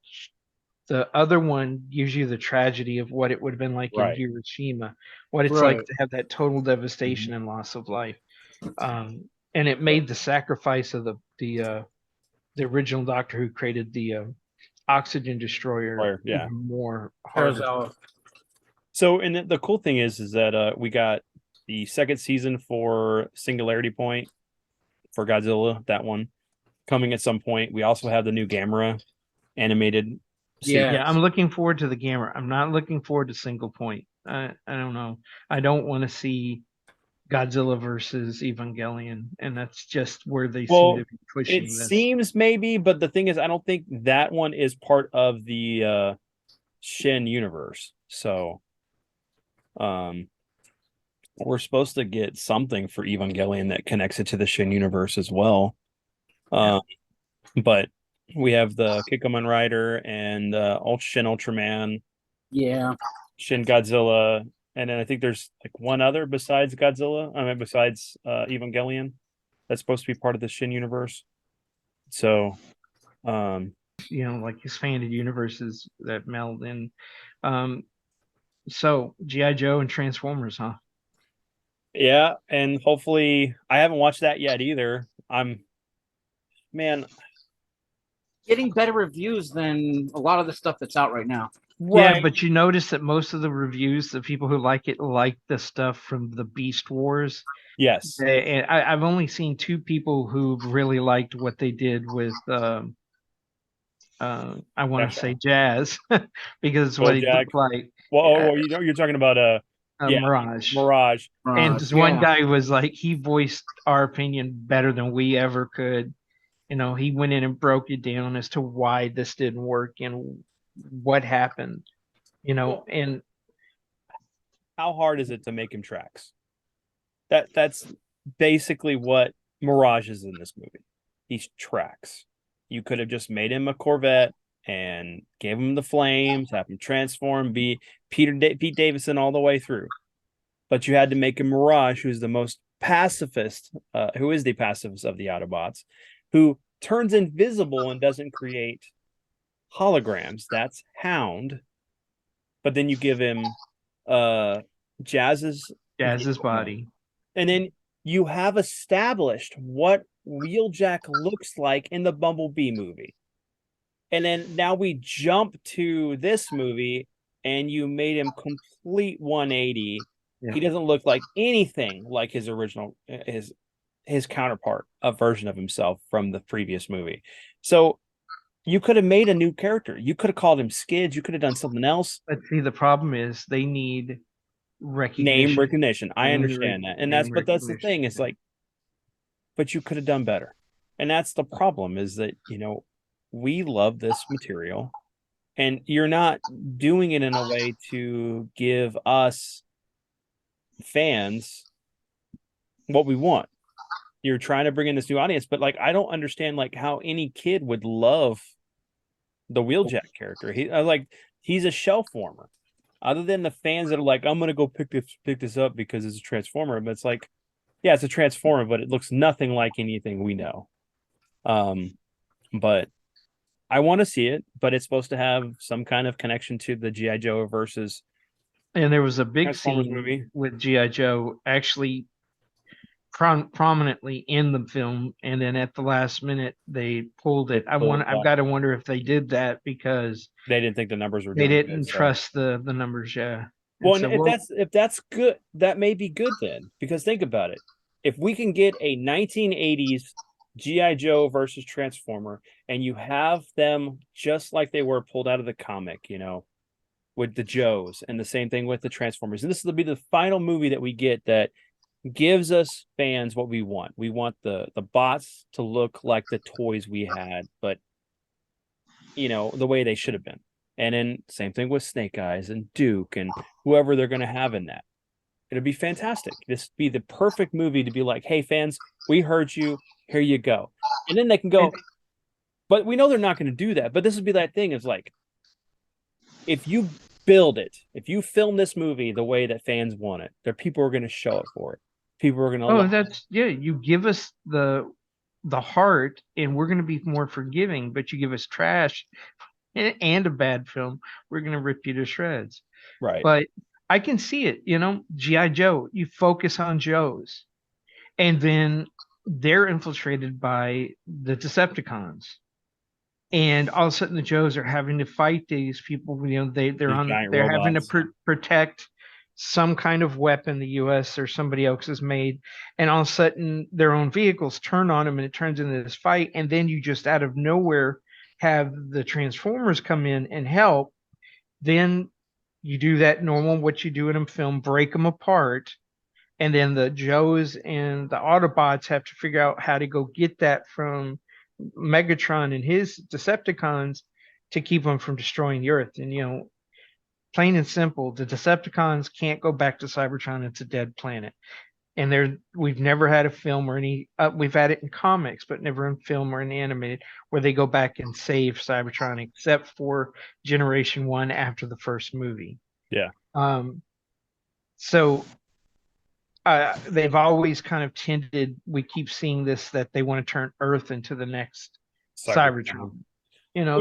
other one gives you the tragedy of what it would have been like in Right. Hiroshima, what it's Right. like to have that total devastation and loss of life. And it made the sacrifice of the original Doctor who created the oxygen destroyer Or, yeah. even more harder. Kurosawa. So, and the cool thing is that we got the second season for Singularity Point for Godzilla, that one coming at some point. We also have the new Gamera animated. Yeah. Yeah, I'm looking forward to the Gamera. I'm not looking forward to Single Point. I don't know. I don't want to see Godzilla versus Evangelion, and that's just where they seem Well, to be pushing it this. seems maybe, but the thing is, I don't think that one is part of the Shin universe. So, we're supposed to get something for Evangelion that connects it to the Shin universe as well. But we have the Kikkoman Rider and Shin Ultraman, Yeah. Shin Godzilla, and then I think there's like one other besides Godzilla. I mean, besides Evangelion, that's supposed to be part of the Shin universe. So, Like expanded universes that meld in. So G.I. Joe and Transformers, huh? yeah, and hopefully I haven't watched that yet either. Man, Getting better reviews than a lot of the stuff that's out right now. Yeah, but you notice that most of the reviews, the people who like it, like the stuff from the Beast Wars. Yes. And I've only seen two people who really liked what they did with I want to say Jazz because it's what he Bojack. looked like. Well, you're talking about Mirage. Mirage. And this one guy was like, he voiced our opinion better than we ever could. He went in and broke it down as to why this didn't work and what happened. And How hard is it to make him tracks? That's basically what Mirage is in this movie. He's tracks. You could have just made him a Corvette and gave him the flames, have him transform, be Pete Davidson all the way through. But you had to make him Mirage, who's the most pacifist, who is the pacifist of the Autobots, who turns invisible and doesn't create holograms. That's Hound. But then you give him Jazz's body. And then you have established what Wheeljack looks like in the Bumblebee movie. And then now we jump to this movie and you made him complete 180. Yeah. He doesn't look like anything like his original, his counterpart, a version of himself from the previous movie. So you could have made a new character. You could have called him Skids. You could have done something else. But see, the problem is they need name recognition. I understand that. And that's the thing. It's like, but you could have done better. And that's the problem is that, we love this material and you're not doing it in a way to give us fans what we want. You're trying to bring in this new audience, but like, I don't understand like how any kid would love the Wheeljack character. He's a shelf warmer. Other than the fans that are like, I'm gonna go pick this up because it's a Transformer, but it's like, yeah, it's a Transformer, but it looks nothing like anything we know. But I want to see it, but it's supposed to have some kind of connection to the G.I. Joe versus. And there was a big scene movie with G.I. Joe actually prominently in the film, and then at the last minute they pulled it. I've got to wonder if they did that because they didn't think the numbers were. They didn't trust the numbers. Yeah. Well, if that's good, that may be good then, because think about it. If we can get a 1980s G.I. Joe versus Transformer, and you have them just like they were pulled out of the comic, with the Joes, and the same thing with the Transformers, and this will be the final movie that we get that gives us fans what we want. We want the bots to look like the toys we had, but the way they should have been. And then same thing with Snake Eyes and Duke and whoever they're going to have in that. It'd be fantastic. This would be the perfect movie to be like, hey, fans, we heard you. Here you go. And then they can go, but we know they're not going to do that. But this would be that thing is like, if you build it, if you film this movie the way that fans want it, there are people who are going to show up for it. People are going to. Oh, that's yeah. You give us the heart, and we're going to be more forgiving. But you give us trash and a bad film, we're going to rip you to shreds. Right. But I can see it. G.I. Joe. You focus on Joes, and then they're infiltrated by the Decepticons. And all of a sudden, the Joes are having to fight these people. They're having to protect some kind of weapon the U.S. or somebody else has made, and all of a sudden, their own vehicles turn on them, and it turns into this fight. And then you just out of nowhere have the Transformers come in and help. Then you do that normal what you do in a film, break them apart, and then the Joes and the Autobots have to figure out how to go get that from Megatron and his Decepticons to keep them from destroying the Earth. And plain and simple, the Decepticons can't go back to Cybertron. It's a dead planet. And we've never had a film or any. We've had it in comics, but never in film or in animated, where they go back and save Cybertron, except for Generation 1 after the first movie. Yeah. So they've always kind of tended. We keep seeing this, that they want to turn Earth into the next Cybertron.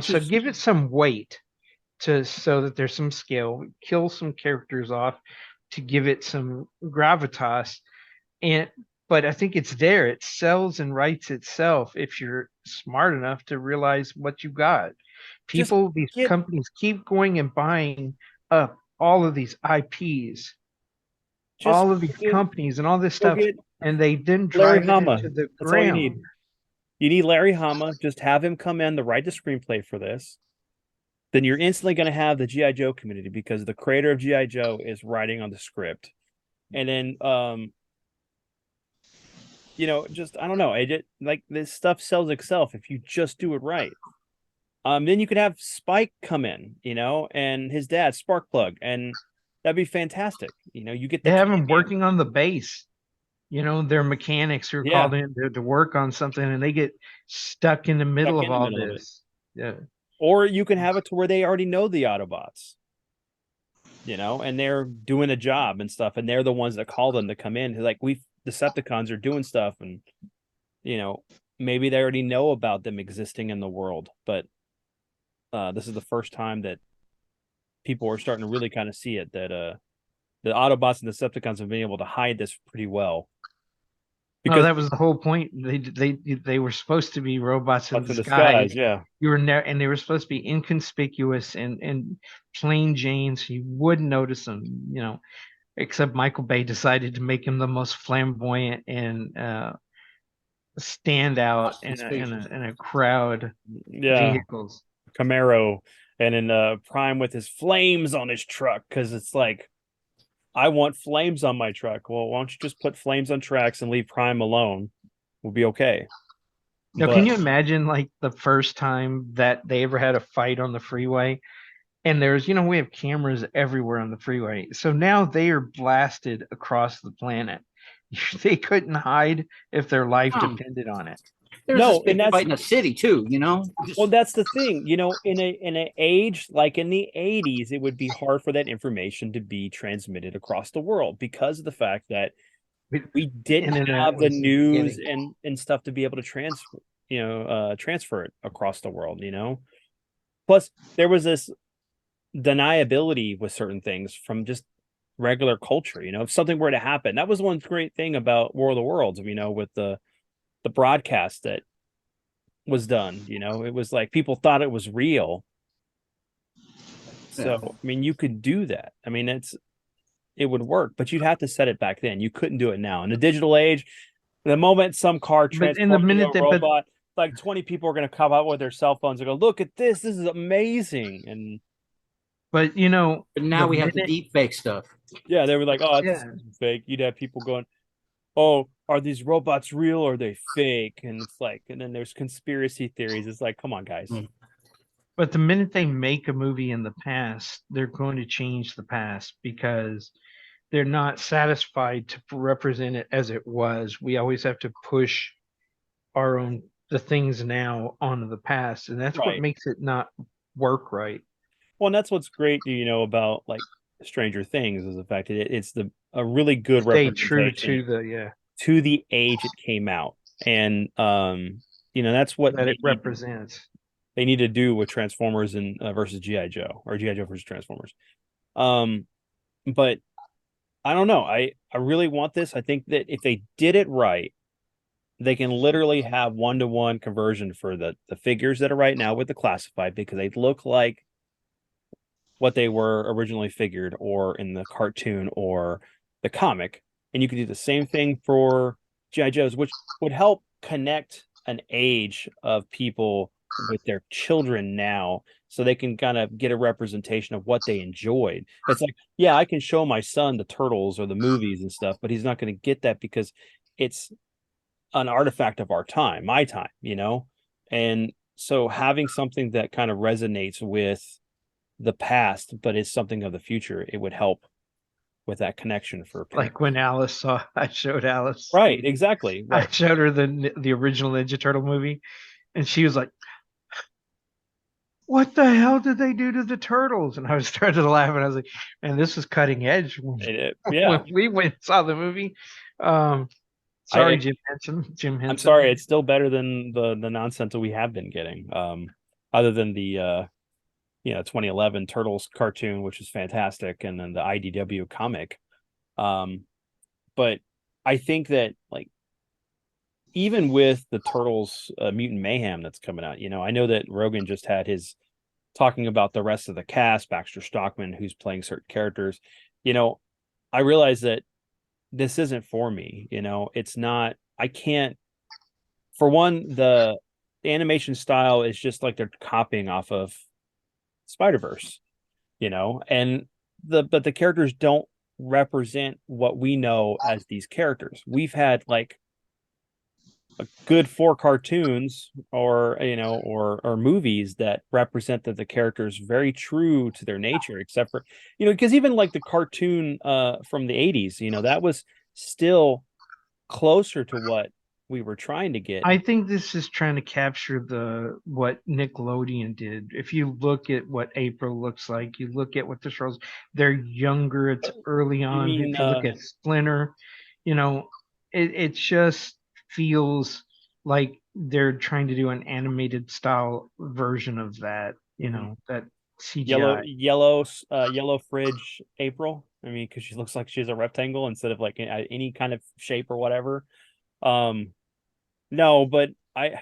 So give it some weight so that there's some scale. Kill some characters off to give it some gravitas. But I think it's there. It sells and writes itself if you're smart enough to realize what you got. These companies keep going and buying up all of these IPs, all of these companies and all this stuff, and they didn't drive it into the ground. That's all you need. You need Larry Hama. Just have him come in to write the screenplay for this. Then you're instantly going to have the G.I. Joe community, because the creator of G.I. Joe is writing on the script. And then, just, I don't know. Like, this stuff sells itself if you just do it right. Then you could have Spike come in, and his dad, Sparkplug, and that'd be fantastic. You get they have them working on the base. They're mechanics who are called in to work on something, and they get stuck in the middle of all this. Yeah. Or you can have it to where they already know the Autobots, and they're doing a job and stuff, and they're the ones that call them to come in. Like, Decepticons are doing stuff, and maybe they already know about them existing in the world, but this is the first time that people are starting to really kind of see it, that the Autobots and Decepticons have been able to hide this pretty well. Because that was the whole point. They were supposed to be robots in disguise. Yeah. And they were supposed to be inconspicuous and plain Jane, so you wouldn't notice them. Except Michael Bay decided to make him the most flamboyant and stand out in a crowd. Vehicles. Camaro, and in Prime with his flames on his truck, because it's like, I want flames on my truck. Well, why don't you just put flames on tracks and leave Prime alone? We'll be okay. Now, can you imagine, like, the first time that they ever had a fight on the freeway? And there's, we have cameras everywhere on the freeway. So now they are blasted across the planet. They couldn't hide if their life depended on it. There's this big fight in the city too, Well, that's the thing, in an age like in the 80s, it would be hard for that information to be transmitted across the world, because of the fact that we didn't have the news and stuff to be able to transfer it across the world. Plus, there was this deniability with certain things from just regular culture. If something were to happen, that was one great thing about War of the Worlds, with the broadcast that was done. It was like people thought it was real. So you could do that. It would work, but you'd have to set it back then. You couldn't do it now. In the digital age, the moment some car transforms into a robot, like 20 people are going to come out with their cell phones and go, "Look at this! This is amazing!" But now we have the deep fake stuff. Yeah, they were like, "Oh, this is fake." You'd have people going, "Oh, are these robots real or are they fake?" And it's like, and then there's conspiracy theories. It's like, come on, guys. But the minute they make a movie in the past, they're going to change the past, because they're not satisfied to represent it as it was. We always have to push the things now onto the past, and that's what Right. makes it not work right. Well, and that's what's great, about like Stranger Things is the fact that it's a really good Stay true representation to the to the age it came out, and that's what that it represents. they need to do with Transformers and versus GI Joe, or GI Joe versus Transformers. But I don't know. I really want this. I think that if they did it right, they can literally have 1-to-1 conversion for the figures that are right now with the classified, because they look like what they were originally figured or in the cartoon or the comic. And you could do the same thing for GI Joes, which would help connect an age of people with their children now, so they can kind of get a representation of what they enjoyed. It's like, yeah, I can show my son the Turtles or the movies and stuff, but he's not going to get that because it's an artifact of our time, my time, And so having something that kind of resonates with the past, but is something of the future, it would help with that connection for parents. Like when I showed Alice. Right, exactly. I Right. showed her the original Ninja Turtle movie, and she was like, "What the hell did they do to the turtles?" And I was starting to laugh, and I was like, "Man, this is cutting edge." Yeah. When we went and saw the movie. Sorry, Jim Henson. I'm sorry, it's still better than the nonsense that we have been getting. Other than the 2011 Turtles cartoon, which is fantastic, and then the IDW comic. But I think that, like, even with the Turtles Mutant Mayhem that's coming out, I know that Rogan just had his talking about the rest of the cast, Baxter Stockman, who's playing certain characters. I realize that this isn't for me. It's not. I can't. For one, the animation style is just like they're copying off of Spider-Verse, and but the characters don't represent what we know as these characters. We've had like a good 4 cartoons or movies that represent that the characters very true to their nature, except for because even like the cartoon from the 80s, that was still closer to what we were trying to get. I think this is trying to capture what Nickelodeon did. If you look at what April looks like, you look at what the shows, they're younger, it's early on. mean, if you look at Splinter, it just feels like they're trying to do an animated style version of that, that CGI. Yellow fridge April. I mean, because she looks like she's a rectangle instead of like any kind of shape or whatever. No, but and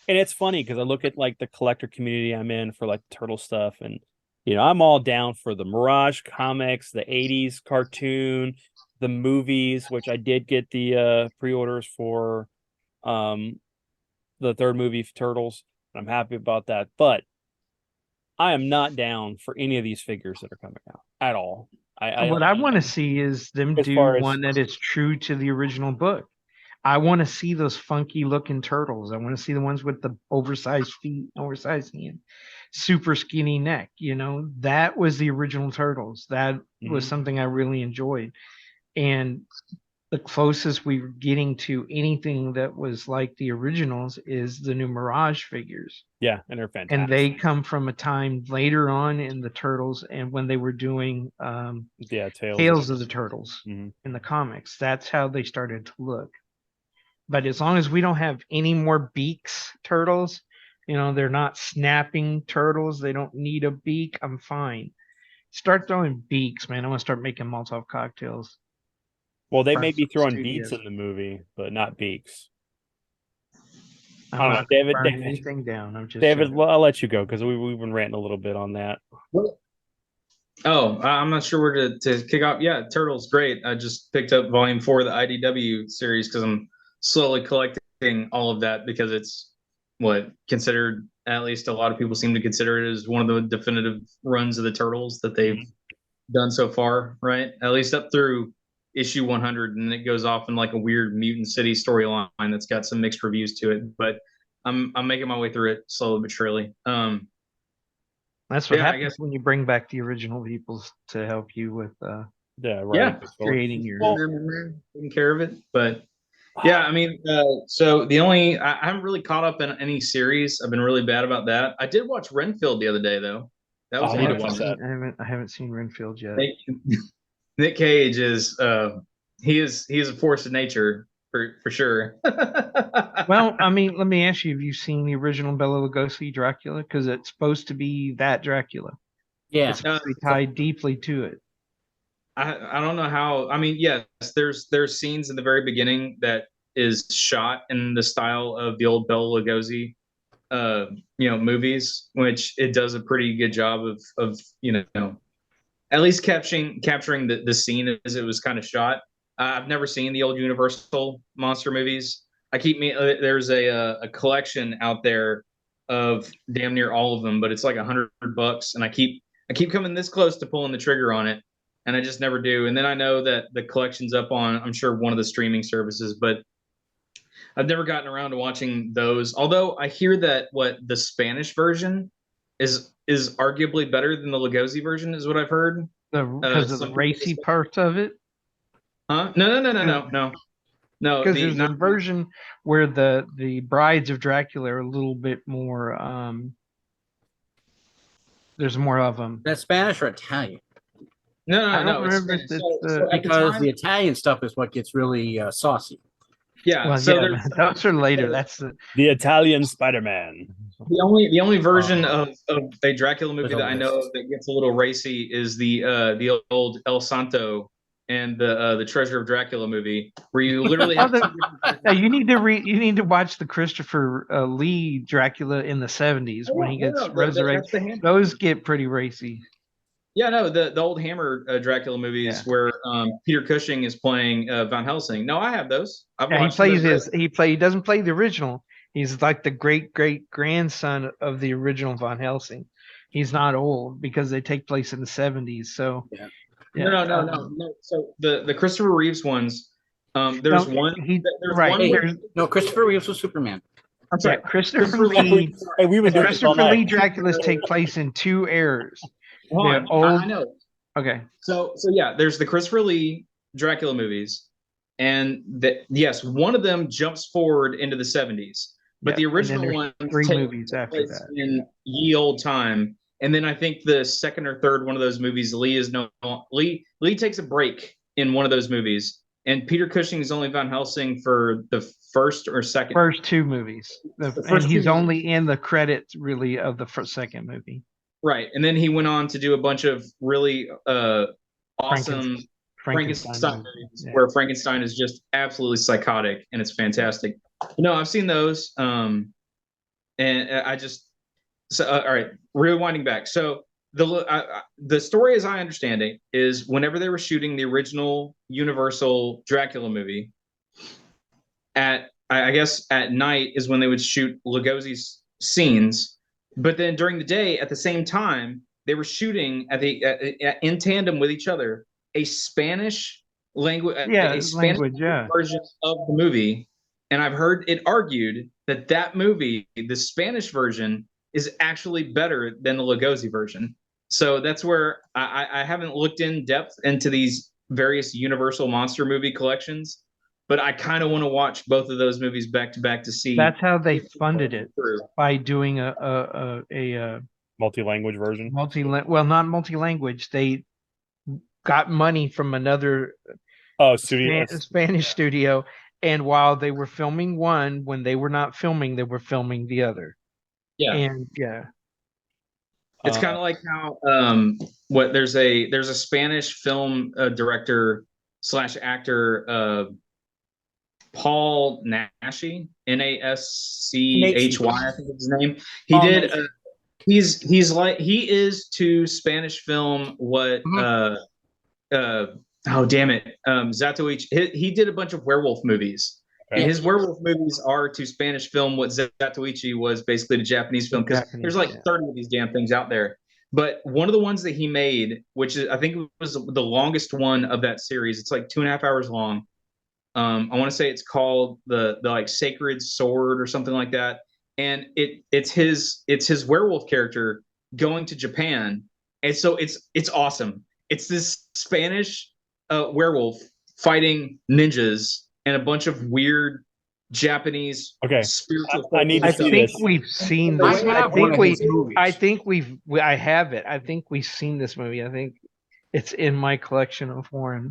it's funny because I look at like the collector community I'm in for like turtle stuff, and I'm all down for the Mirage comics, the 80s cartoon, the movies, which I did get the pre-orders for the third movie for Turtles. I'm happy about that, but I am not down for any of these figures that are coming out at all. What I want to see is them do one that is true to the original book. I want to see those funky looking turtles. I want to see the ones with the oversized feet, oversized hand, super skinny neck. That was the original Turtles. That was something I really enjoyed. And the closest we were getting to anything that was like the originals is the new Mirage figures. Yeah, and they're fantastic. And they come from a time later on in the Turtles, and when they were doing Tales of the Turtles in the comics. That's how they started to look. But as long as we don't have any more beaks turtles, they're not snapping turtles. They don't need a beak. I'm fine. Start throwing beaks, man. I want to start making Molotov cocktails. Well, they may be throwing beats in the movie, but not beaks. I don't know, David. Anything down? I'm just David. I'll let you go because we've been ranting a little bit on that. Oh, I'm not sure where to kick off. Yeah, Turtles, great. I just picked up Volume 4 of the IDW series because I'm slowly collecting all of that because it's considered, at least a lot of people seem to consider it as one of the definitive runs of the Turtles that they've done so far, right? At least up through issue 100, and it goes off in like a weird Mutant City storyline that's got some mixed reviews to it. But I'm making my way through it slowly but surely. That's what happens when you bring back the original peoples to help you with Yeah, right. Yeah. creating your. Taking care of it. But yeah, I mean, so the only I haven't really caught up in any series. I've been really bad about that. I did watch Renfield the other day though. That was Oh, a I need good to watch one. that. I haven't seen Renfield yet. Nick Cage is he is a force of nature for sure. Well, I mean, let me ask you: have you seen the original Bela Lugosi Dracula? Because it's supposed to be that Dracula. Yeah. It's supposed to be tied deeply to it. I don't know how. I mean, yes, there's scenes in the very beginning that is shot in the style of the old Bela Lugosi, movies, which it does a pretty good job of at least capturing the scene as it was kind of shot. I've never seen the old Universal monster movies. There's a collection out there of damn near all of them, but it's like $100, and I keep coming this close to pulling the trigger on it, and I just never do. And then I know that the collection's up on, I'm sure, one of the streaming services, but I've never gotten around to watching those. Although I hear that the Spanish version is arguably better than the Lugosi version, is what I've heard. Because of the racy parts of it. Huh? No. Because there's a version where the brides of Dracula are a little bit more. There's more of them. That's Spanish or Italian? I don't No. remember if it's Because the Italian stuff is what gets really saucy. Yeah. Well, so yeah, those are later. That's the Italian Spider-Man. the only version of a Dracula movie There's a that I know list. of that gets a little racy is the old El Santo and the Treasure of Dracula movie, where you literally have Now, you need to watch the Christopher Lee Dracula in the 70s when he gets resurrected. Those get pretty racy. Yeah, no, the old Hammer Dracula movies where Peter Cushing is playing Van Helsing. No, I have those. I've Yeah, watched he doesn't play the original. He's like the great grandson of the original Van Helsing. He's not old because they take place in the 70s. So Yeah. No. So the Christopher Reeves ones, there's one. No, Christopher Reeves was Superman. I'm sorry, Christopher Lee. Hey, we've been doing this all Christopher Lee night. Draculas take place in two eras. Hold on, I know. Okay. So yeah, there's the Christopher Lee Dracula movies, and yes, one of them jumps forward into the 70s, but the original one three movies after that in ye old time. And then I think the second or third one of those movies, Lee takes a break in one of those movies, and Peter Cushing is only Van Helsing for the first two movies, and he's only in the credits really of the second movie. Right, and then he went on to do a bunch of really awesome Frankenstein movies, where Frankenstein is just absolutely psychotic, and it's fantastic. I've seen those, and I just. So, all right, rewinding back. So the story, as I understand it, is whenever they were shooting the original Universal Dracula movie, I guess at night is when they would shoot Lugosi's scenes, but then during the day, at the same time, they were shooting in tandem with each other a Spanish language, version of the movie, and I've heard it argued that movie, the Spanish version, is actually better than the Lugosi version. So that's where I haven't looked in depth into these various Universal monster movie collections, but I kind of want to watch both of those movies back to back to see. That's how they funded it, by doing a multi-language version. Not multi-language. They got money from another Spanish studio, and while they were filming one, when they were not filming, they were filming the other. Yeah. And it's kind of like how there's a Spanish film director / actor, Paul Naschy, Naschy, I think is his name. He did he is to Spanish film what Zatoichi. He did a bunch of werewolf movies. And his werewolf movies are to Spanish film what Zatoichi was basically to Japanese film, because there's like 30 of these damn things out there. But one of the ones that he made, which I think was the longest one of that series, it's like 2.5 hours long. I want to say it's called the like Sacred Sword or something like that. And it's his werewolf character going to Japan, and so it's awesome. It's this Spanish werewolf fighting ninjas and a bunch of weird Japanese Okay. spiritual. I need to I see think this. we've seen I this. have one of his movies. I have it. I think we've seen this movie. I think it's in my collection of foreign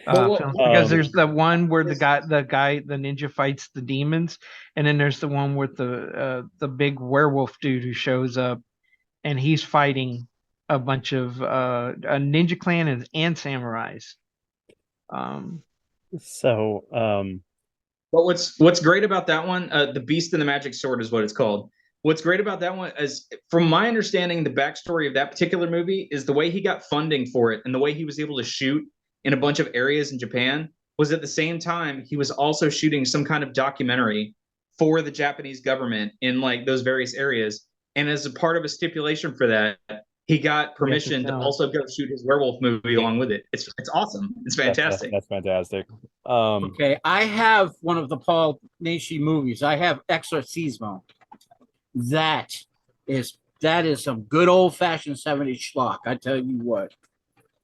Well, films because um, there's the one where the ninja fights the demons, and then there's the one with the big werewolf dude who shows up, and he's fighting a bunch of a ninja clan and samurais. So, But what's great about that one, the Beast and the Magic Sword is what it's called. What's great about that one is, from my understanding, the backstory of that particular movie is the way he got funding for it and the way he was able to shoot in a bunch of areas in Japan was at the same time he was also shooting some kind of documentary for the Japanese government in like those various areas. And as a part of a stipulation for that, he got permission to also go shoot his werewolf movie along with it. It's awesome. It's fantastic. That's fantastic. Okay, I have one of the Paul Naschy movies. I have Exorcismo. That is some good old fashioned 70s schlock. I tell you what.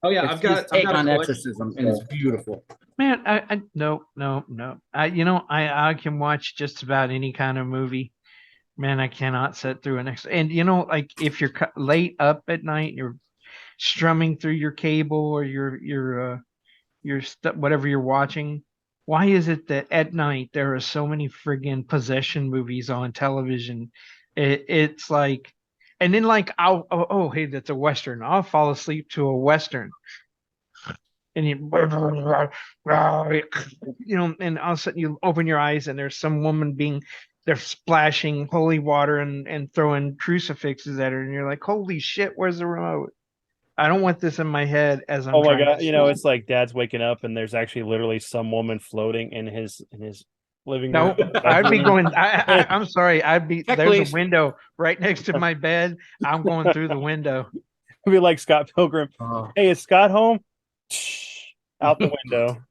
Oh yeah, It's I've got his take a on collection. exorcism, and it's beautiful. Man, no. I can watch just about any kind of movie. Man, I cannot sit through and like if you're late up at night, you're strumming through your cable or your whatever you're watching. Why is it that at night there are so many friggin' possession movies on television? It's like, and then like hey, that's a Western. I'll fall asleep to a Western. And and all of a sudden you open your eyes and there's some woman they're splashing holy water and throwing crucifixes at her, and you're like, holy shit, where's the remote? I don't want this in my head as I'm. Oh my trying God! to You know, sleep. it's like Dad's waking up, and there's actually literally some woman floating in his living No, room. I'd be going. I'm sorry. Check, There's please. a window right next to my bed. I'm going through the window. It'd be like Scott Pilgrim. Oh. Hey, is Scott home? Out the window.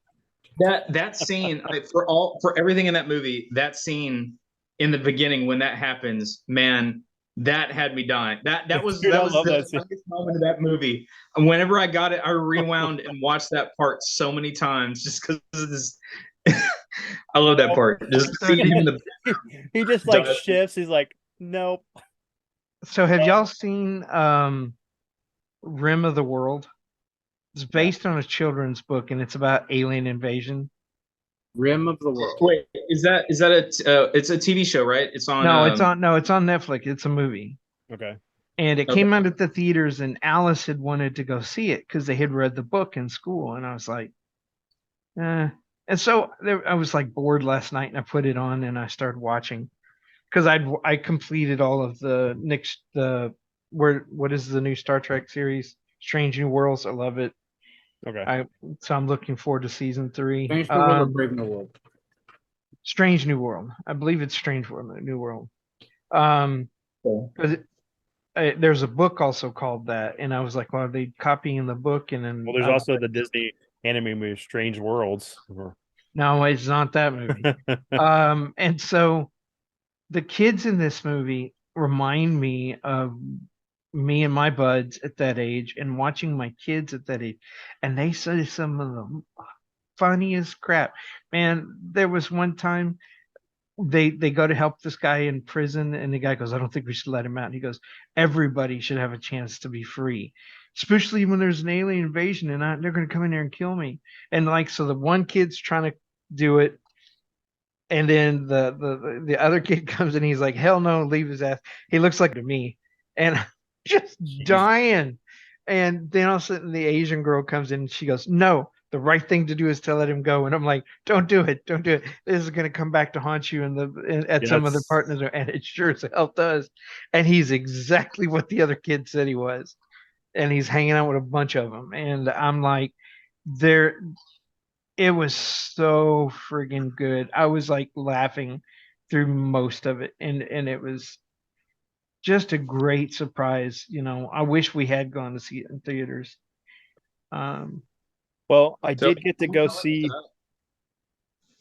That scene for everything in that movie, that scene in the beginning when that happens, man, that had me dying. That was Dude, that I was love the that scene. funniest moment of that movie. And whenever I got it, I rewound and watched that part so many times just because of this. I love that part. Just seeing him in the He just like shifts. He's like, nope. So have y'all seen Rim of the World? It's based on a children's book and it's about alien invasion. Rim of the World. Wait, is that it's a TV show, right? It's on It's on Netflix. It's a movie. Okay. And it came out at the theaters, and Alice had wanted to go see it because they had read the book in school. And I was like, eh. And so I was like bored last night, and I put it on and I started watching because I completed all of what is the new Star Trek series, Strange New Worlds. I love it. Okay. So I'm looking forward to season 3. Strange New World or Brave New World? Strange New World. I believe it's Strange New World. Because there's a book also called that, and I was like, well, are they copying the book? And then Well, there's also the Disney anime movie Strange Worlds. no, it's not that movie. And so the kids in this movie remind me of me and my buds at that age and watching my kids at that age, and they say some of the funniest crap. Man, there was one time they go to help this guy in prison, and the guy goes, I don't think we should let him out. And he goes, everybody should have a chance to be free, especially when there's an alien invasion and they're going to come in there and kill me. And like, so the one kid's trying to do it, and then the other kid comes and he's like, hell no, leave his ass. He looks like to me, and just dying. And then all of a sudden the Asian girl comes in and she goes, no, the right thing to do is to let him go. And I'm like, don't do it. This is going to come back to haunt you at some other partners. And it sure as hell does. And he's exactly what the other kid said he was. And he's hanging out with a bunch of them. And I'm like, it was so friggin' good. I was like laughing through most of it. And it was just a great surprise. I wish we had gone to see it in theaters. Well, I did get to go see.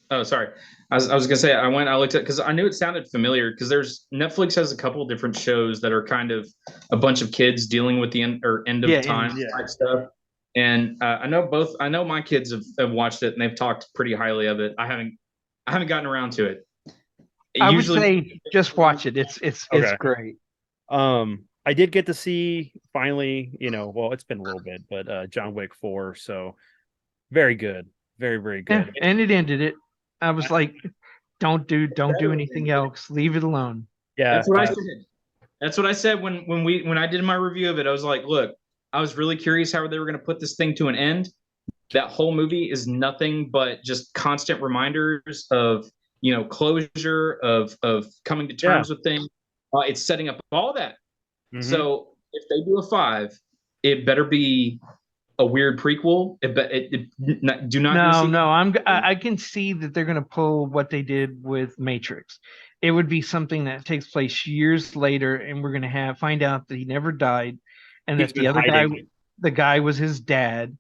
Oh, sorry. I was gonna say I looked at because I knew it sounded familiar because Netflix has a couple of different shows that are kind of a bunch of kids dealing with the end of time type stuff. And I know my kids have watched it and they've talked pretty highly of it. I haven't gotten around to it. I would Usually, say just watch it. It's Okay. great. I did get to see finally, well, it's been a little bit, but John Wick 4, so very good. Very, very Yeah, good. and it ended it. I was like, don't do anything else. Leave it alone. Yeah. that's what I said. That's what I said when I did my review of it. I was like, look, I was really curious how they were going to put this thing to an end. That whole movie is nothing but just constant reminders of closure, of coming to terms with things. It's setting up all that. Mhm. So if they do a 5, it better be a weird prequel. Do not No, I can see that they're gonna pull what they did with Matrix. It would be something that takes place years later, and we're gonna find out that he never died, and He's that the been other hiding. guy, the guy was his dad,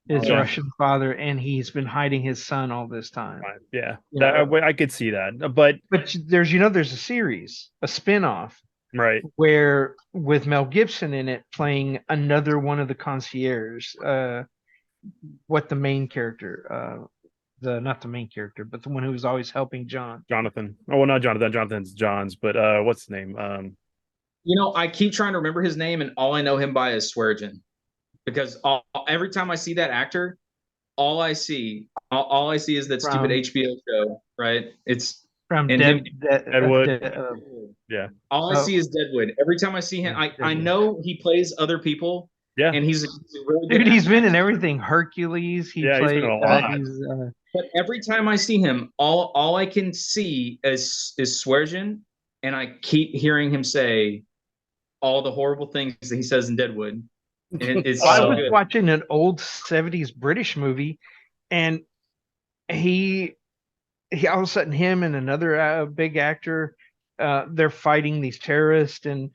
his Yeah. Russian father, and he's been hiding his son all this time. Yeah. Yeah. I could see that. But But there's a series, a spin-off right. where with Mel Gibson in it playing another one of the concierge, what the main character, not the main character, but the one who was always helping John. Jonathan. Oh, well, not Jonathan. Jonathan's John's, but what's his name? I keep trying to remember his name, and all I know him by is Sweargen, because every time I see that actor, all I see is that stupid HBO show, right? It's From and him- Deadwood. Yeah. all I see is Deadwood. Every time I see him, I Deadwood. know he plays other people, Yeah. and he's a really good Dude, he's actor. been in everything. Hercules. He Yeah, he's played. been in a lot. But every time I see him, all I can see is Sweargen, and I keep hearing him say all the horrible things that he says in Deadwood. And it's I so was good. watching an old '70s British movie, and he all of a sudden him and another big actor, they're fighting these terrorists, and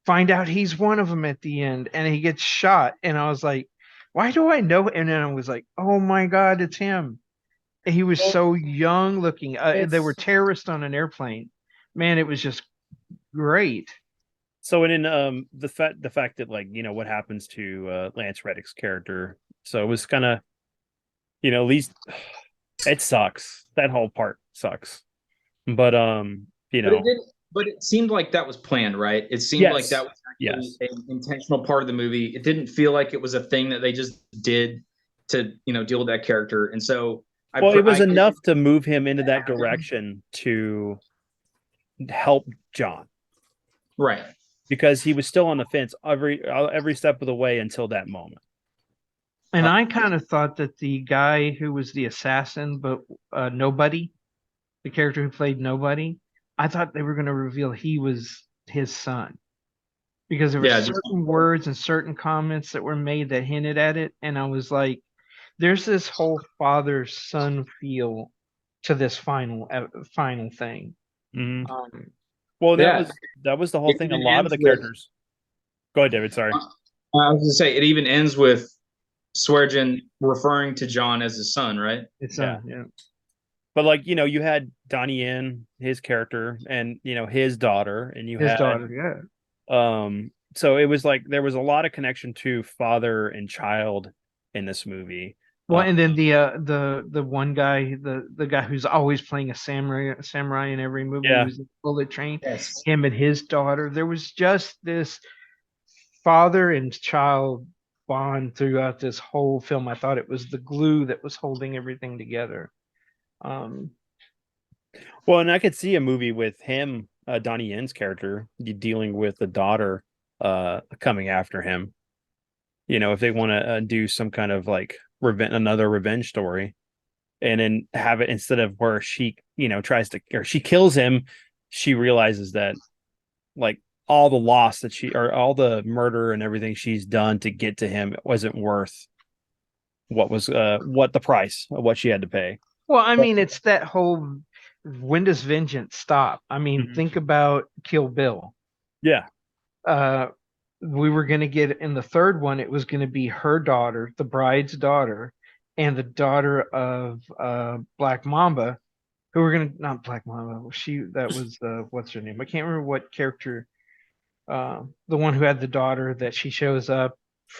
find out he's one of them at the end, and he gets shot, and I was like, why do I know? And then I was like, oh my god, it's him. He was so young looking. They were terrorists on an airplane. Man, it was just great. So and in the fact that what happens to Lance Reddick's character. So it was kind of at least it sucks. That whole part sucks. But But it seemed like that was planned, right? It seemed Yes. like that was actually Yes. an intentional part of the movie. It didn't feel like it was a thing that they just did to deal with that character. And so it was enough to move him into that direction to help John, right? because he was still on the fence every step of the way until that moment. And I kind of thought that the guy who was the assassin, but Nobody, the character who played Nobody, I thought they were going to reveal he was his son, because there were certain words and certain comments that were made that hinted at it, and I was like, there's this whole father-son feel to this final thing. Mhm. Well, that was the whole thing. A lot of the characters. Go ahead, David. Sorry. I was going to say it even ends with Sweargen referring to John as his son, right? It's yeah. Yeah. But you had Donnie Yen, his character, and his daughter, and his daughter, yeah. So it was like there was a lot of connection to father and child in this movie. Well, and then the one guy, the guy who's always playing a samurai in every movie, who's in Bullet Train, him and his daughter. There was just this father and child bond throughout this whole film. I thought it was the glue that was holding everything together. Well, and I could see a movie with him, Donnie Yen's character, dealing with the daughter coming after him. If they want to do some kind of another revenge story, and then have it instead of where she tries to, or she kills him, she realizes that all the loss that or all the murder and everything she's done to get to him wasn't worth what the price of what she had to pay. Well, I mean, it's that whole, when does vengeance stop? I mean, think about Kill Bill. Yeah. We were going to get in the third one, it was going to be her daughter, the bride's daughter, and the daughter of Black Mamba, who were going to, not Black Mamba, that was what's her name? I can't remember what character, the one who had the daughter that she shows up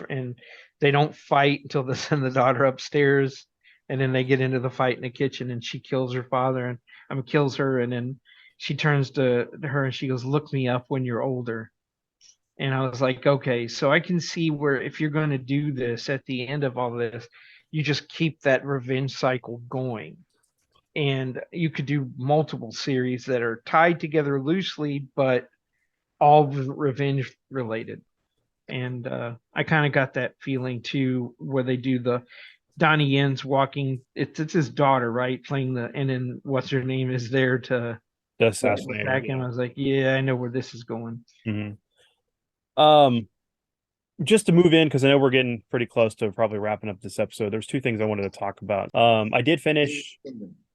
and they don't fight until they send the daughter upstairs, and then they get into the fight in the kitchen, and she kills her father and kills her, and then she turns to her and she goes, "Look me up when you're older." And I was like, okay, so I can see where if you're going to do this at the end of all this, you just keep that revenge cycle going. And you could do multiple series that are tied together loosely, but all revenge related. And I kind of got that feeling too, where they do the Donnie Yen's walking. It's his daughter, right, playing the, and then what's her name is there to assassinate attack him. I was like, yeah, I know where this is going. Mhm. Just to move in, because I know we're getting pretty close to probably wrapping up this episode. There's two things I wanted to talk about. I did finish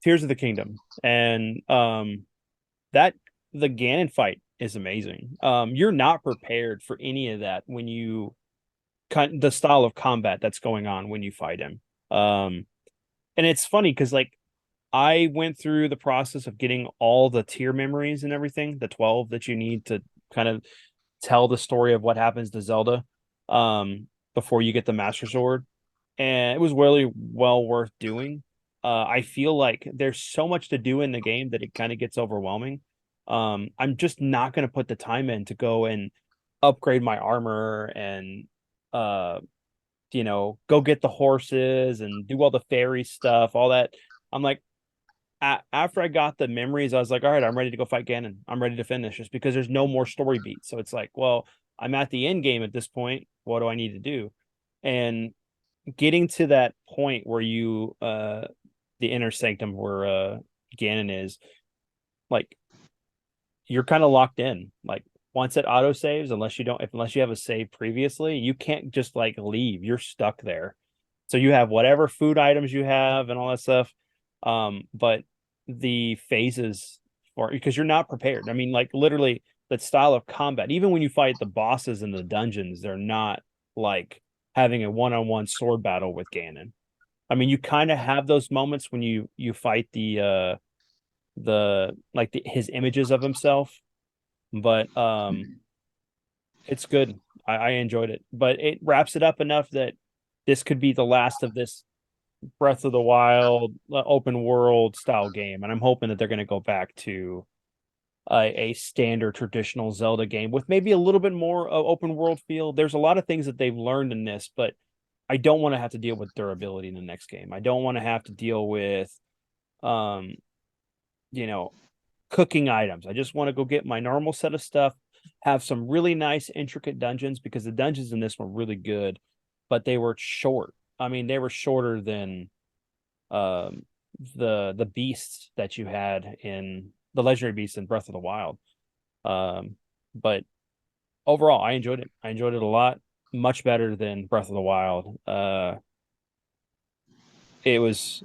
Tears of the Kingdom, and that the Ganon fight is amazing. You're not prepared for any of that when you the style of combat that's going on when you fight him. And it's funny because like I went through the process of getting all the tier memories and everything, the 12 that you need to kind of tell the story of what happens to Zelda before you get the Master Sword. And it was really well worth doing. I feel like there's so much to do in the game that it kind of gets overwhelming. I'm just not going to put the time in to go and upgrade my armor and go get the horses and do all the fairy stuff, all that. I'm like, after I got the memories, I was like, all right, I'm ready to go fight Ganon. I'm ready to finish just because there's no more story beats. So it's like, well, I'm at the end game at this point. What do I need to do? And getting to that point where you, the inner sanctum where Ganon is, like, you're kind of locked in. Like, once it auto saves, unless you have a save previously, you can't just like leave. You're stuck there. So you have whatever food items you have and all that stuff. But the phases for, because you're not prepared. I mean, like literally that style of combat, even when you fight the bosses in the dungeons, they're not like having a one-on-one sword battle with Ganon. I mean, you kind of have those moments when you fight his images of himself, but it's good. I enjoyed it, but it wraps it up enough that this could be the last of this Breath of the Wild open world style game, and I'm hoping that they're going to go back to a standard traditional Zelda game with maybe a little bit more open world feel. There's a lot of things that they've learned in this, but I don't want to have to deal with durability in the next game. I don't want to have to deal with cooking items. I just want to go get my normal set of stuff, have some really nice intricate dungeons, because the dungeons in this were really good, but they were short. I mean, they were shorter than the beasts that you had in the legendary beasts in Breath of the Wild. But overall, I enjoyed it. I enjoyed it a lot. Much better than Breath of the Wild. It was.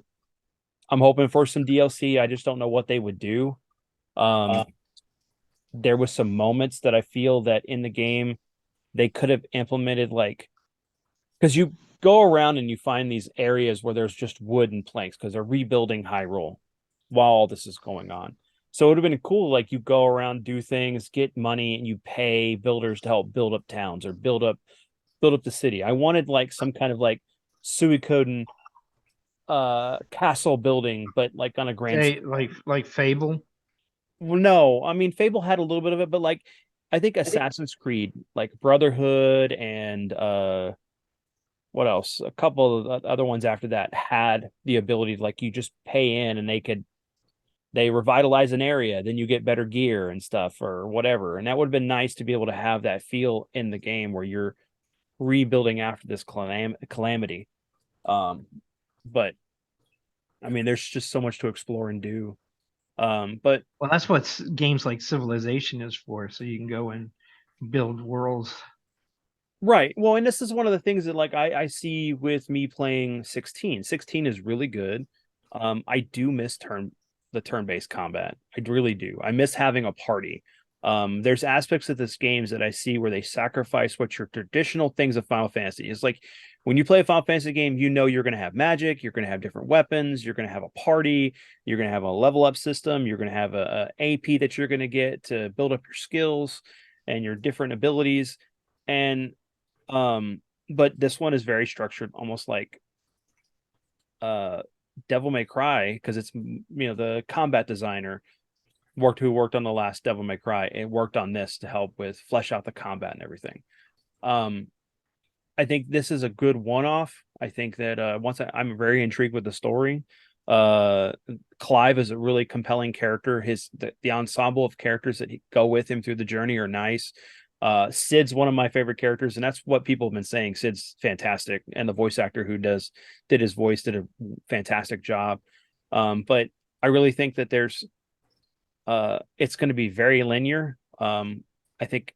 I'm hoping for some DLC. I just don't know what they would do. There was some moments that I feel that in the game they could have implemented, like, because you go around and you find these areas where there's just wood and planks because they're rebuilding Hyrule while all this is going on. So it would have been cool, like you go around, do things, get money, and you pay builders to help build up towns or build up the city. I wanted like some kind of like Suikoden castle building, but like on a grand Hey, like Fable. Well, no, I mean Fable had a little bit of it, but like I think Assassin's Creed, like Brotherhood and what else? A couple of other ones after that had the ability to, like, you just pay in and they revitalize an area, then you get better gear and stuff or whatever. And that would have been nice to be able to have that feel in the game where you're rebuilding after this calamity. But I mean, there's just so much to explore and do. But Well, that's what games like Civilization is for, so you can go and build worlds. right. Well, and this is one of the things that like I see with me playing 16. 16 is really good. I do miss the turn-based combat. I really do. I miss having a party. There's aspects of this games that I see where they sacrifice what your traditional things of Final Fantasy is. Like when you play a Final Fantasy game, you know you're going to have magic, you're going to have different weapons, you're going to have a party, you're going to have a level up system, you're going to have a AP that you're going to get to build up your skills and your different abilities. And but this one is very structured, almost like Devil May Cry, because it's, the combat designer who worked on the last Devil May Cry and worked on this to help with flesh out the combat and everything. I think this is a good one-off. I think that I'm very intrigued with the story. Clive is a really compelling character. The ensemble of characters that go with him through the journey are nice. Sid's one of my favorite characters, and that's what people have been saying. Sid's fantastic, and the voice actor who did his voice did a fantastic job. But I really think that it's going to be very linear. I think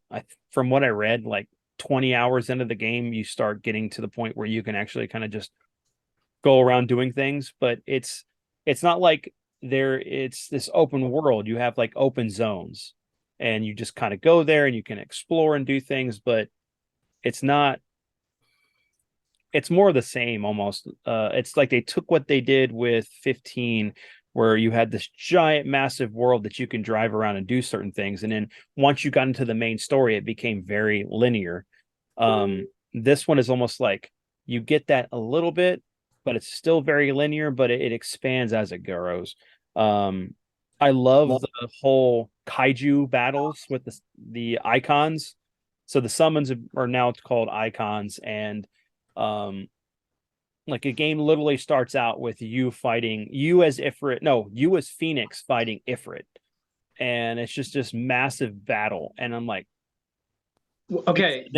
from what I read, like 20 hours into the game, you start getting to the point where you can actually kind of just go around doing things, but it's not like it's this open world. You have like open zones and you just kind of go there and you can explore and do things, but it's more of the same almost. It's like they took what they did with 15, where you had this giant massive world that you can drive around and do certain things, and then once you got into the main story, it became very linear. This one is almost like you get that a little bit, but it's still very linear, but it expands as it grows. I love the whole kaiju battles with the icons. So the summons are now called icons, and like a game literally starts out with you as Phoenix fighting Ifrit, and it's just this massive battle, and I'm like, okay,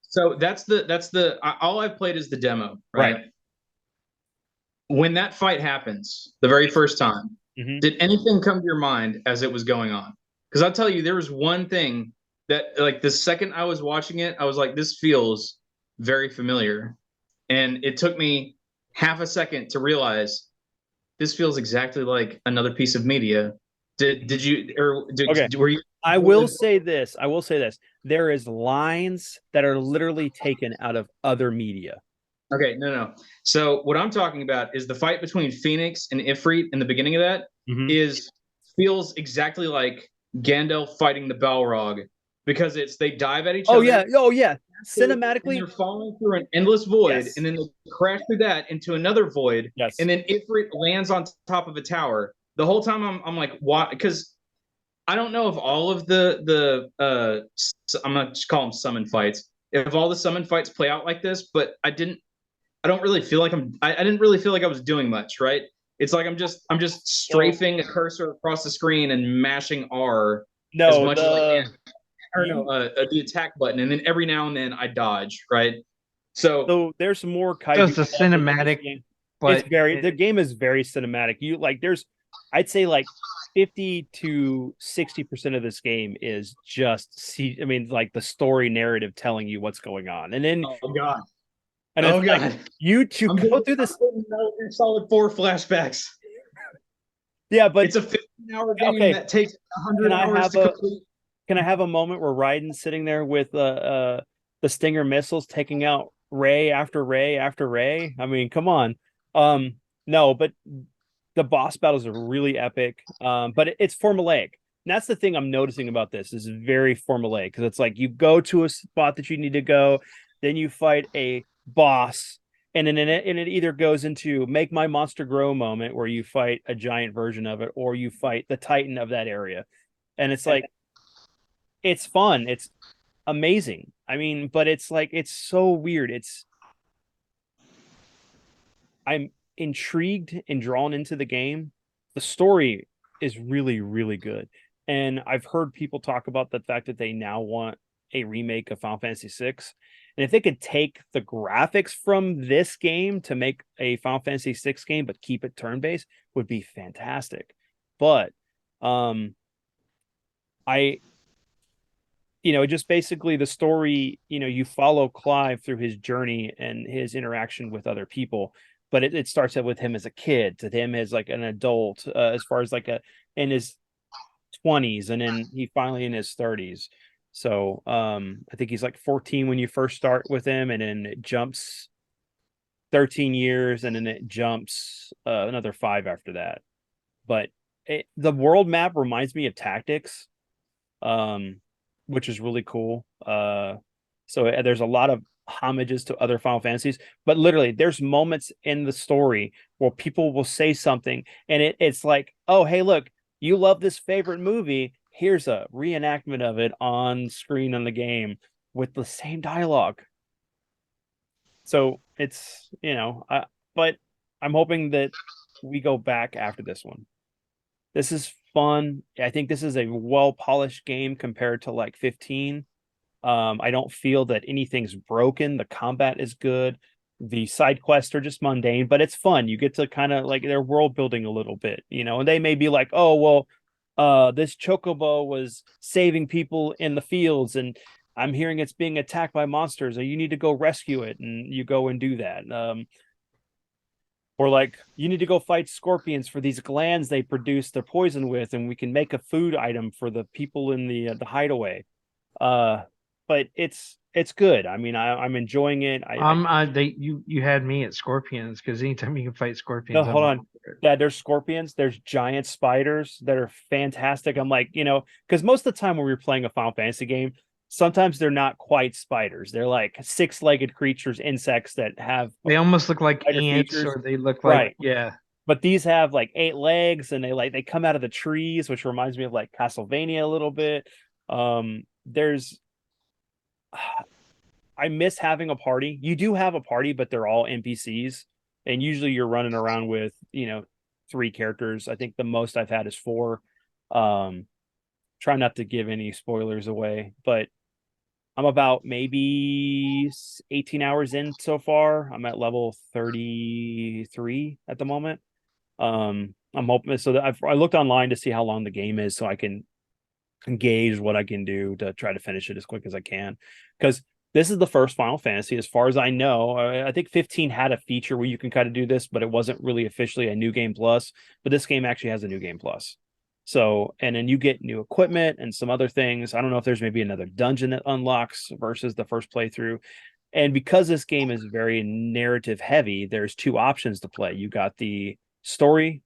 so that's the all I've played is the demo, right? When that fight happens the very first time, did anything come to your mind as it was going on? Because I'll tell you, there was one thing that, like, the second I was watching it, I was like, this feels very familiar. And it took me half a second to realize this feels exactly like another piece of media. Were you? I will say this. There is lines that are literally taken out of other media. Okay, no. So what I'm talking about is the fight between Phoenix and Ifrit in the beginning of that feels exactly like Gandalf fighting the Balrog, because they dive at each other. Oh yeah. Cinematically, they're falling through an endless void, and then they crash through that into another void. Yes. And then Ifrit lands on top of a tower. The whole time I'm like, why? Because I don't know if all of the I'm gonna just call them summon fights. If all the summon fights play out like this, but I didn't really feel like I didn't really feel like I was doing much, right? It's like I'm just strafing a cursor across the screen and mashing R as much as I can. The attack button, and then every now and then I dodge, right? So there's some more kaiju. It's a cinematic, but the game is very cinematic. I'd say like 50 to 60% of this game is just like the story narrative telling you what's going on, and then oh god. And it's like you go through this solid 4 flashbacks. Yeah, but it's a 15-hour game that takes 100 hours to complete. Can I have a moment where Raiden's sitting there with the Stinger missiles taking out Ray after Ray after Ray? I mean, come on. No, but the boss battles are really epic. But it's formulaic. And that's the thing I'm noticing about this. Is very formulaic, because it's like you go to a spot that you need to go, then you fight a boss, and then it either goes into make my monster grow moment, where you fight a giant version of it, or you fight the Titan of that area. And it's like, it's fun. It's amazing. I mean, but it's like, it's so weird. I'm intrigued and drawn into the game. The story is really, really good. And I've heard people talk about the fact that they now want a remake of Final Fantasy VI. And if they could take the graphics from this game to make a Final Fantasy VI game, but keep it turn-based, would be fantastic. But just basically the story, you follow Clive through his journey and his interaction with other people, but it starts out with him as a kid, to him as like an adult, as far as like in his 20s, and then he finally in his 30s. So I think he's like 14 when you first start with him, and then it jumps 13 years, and then it jumps another 5 after that. But the world map reminds me of Tactics, which is really cool. So there's a lot of homages to other Final Fantasies, but literally there's moments in the story where people will say something and it's like, oh, hey, look, you love this favorite movie. Here's a reenactment of it on screen in the game with the same dialogue. So it's, but I'm hoping that we go back after this one. This is fun. I think this is a well-polished game compared to like 15. I don't feel that anything's broken. The combat is good. The side quests are just mundane, but it's fun. You get to kind of like they're world building a little bit, and they may be like, oh, well, this chocobo was saving people in the fields and I'm hearing it's being attacked by monsters, and you need to go rescue it, and you go and do that. Or like you need to go fight scorpions for these glands they produce their poison with, and we can make a food item for the people in the hideaway. But it's good. I mean, I'm enjoying it. You had me at scorpions because anytime you can fight No, scorpions, hold on. Yeah, there's scorpions. There's giant spiders that are fantastic. I'm like, because most of the time when we're playing a Final Fantasy game, sometimes they're not quite spiders. They're like six-legged creatures, insects that have. They almost look like spider ants, features. or they look Right. like yeah. But these have like 8 legs, and they come out of the trees, which reminds me of like Castlevania a little bit. I miss having a party. You do have a party, but they're all NPCs, and usually you're running around with 3 characters. I think the most I've had is 4. Try not to give any spoilers away, but I'm about maybe 18 hours in so far. I'm at level 33 at the moment. I'm hoping so that I looked online to see how long the game is so I can gauge what I can do to try to finish it as quick as I can, because this is the first Final Fantasy, as far as I know. I think 15 had a feature where you can kind of do this, but it wasn't really officially a new game plus. But this game actually has a new game plus. So, and then you get new equipment and some other things. I don't know if there's maybe another dungeon that unlocks versus the first playthrough. And because this game is very narrative heavy, there's 2 options to play. You got the story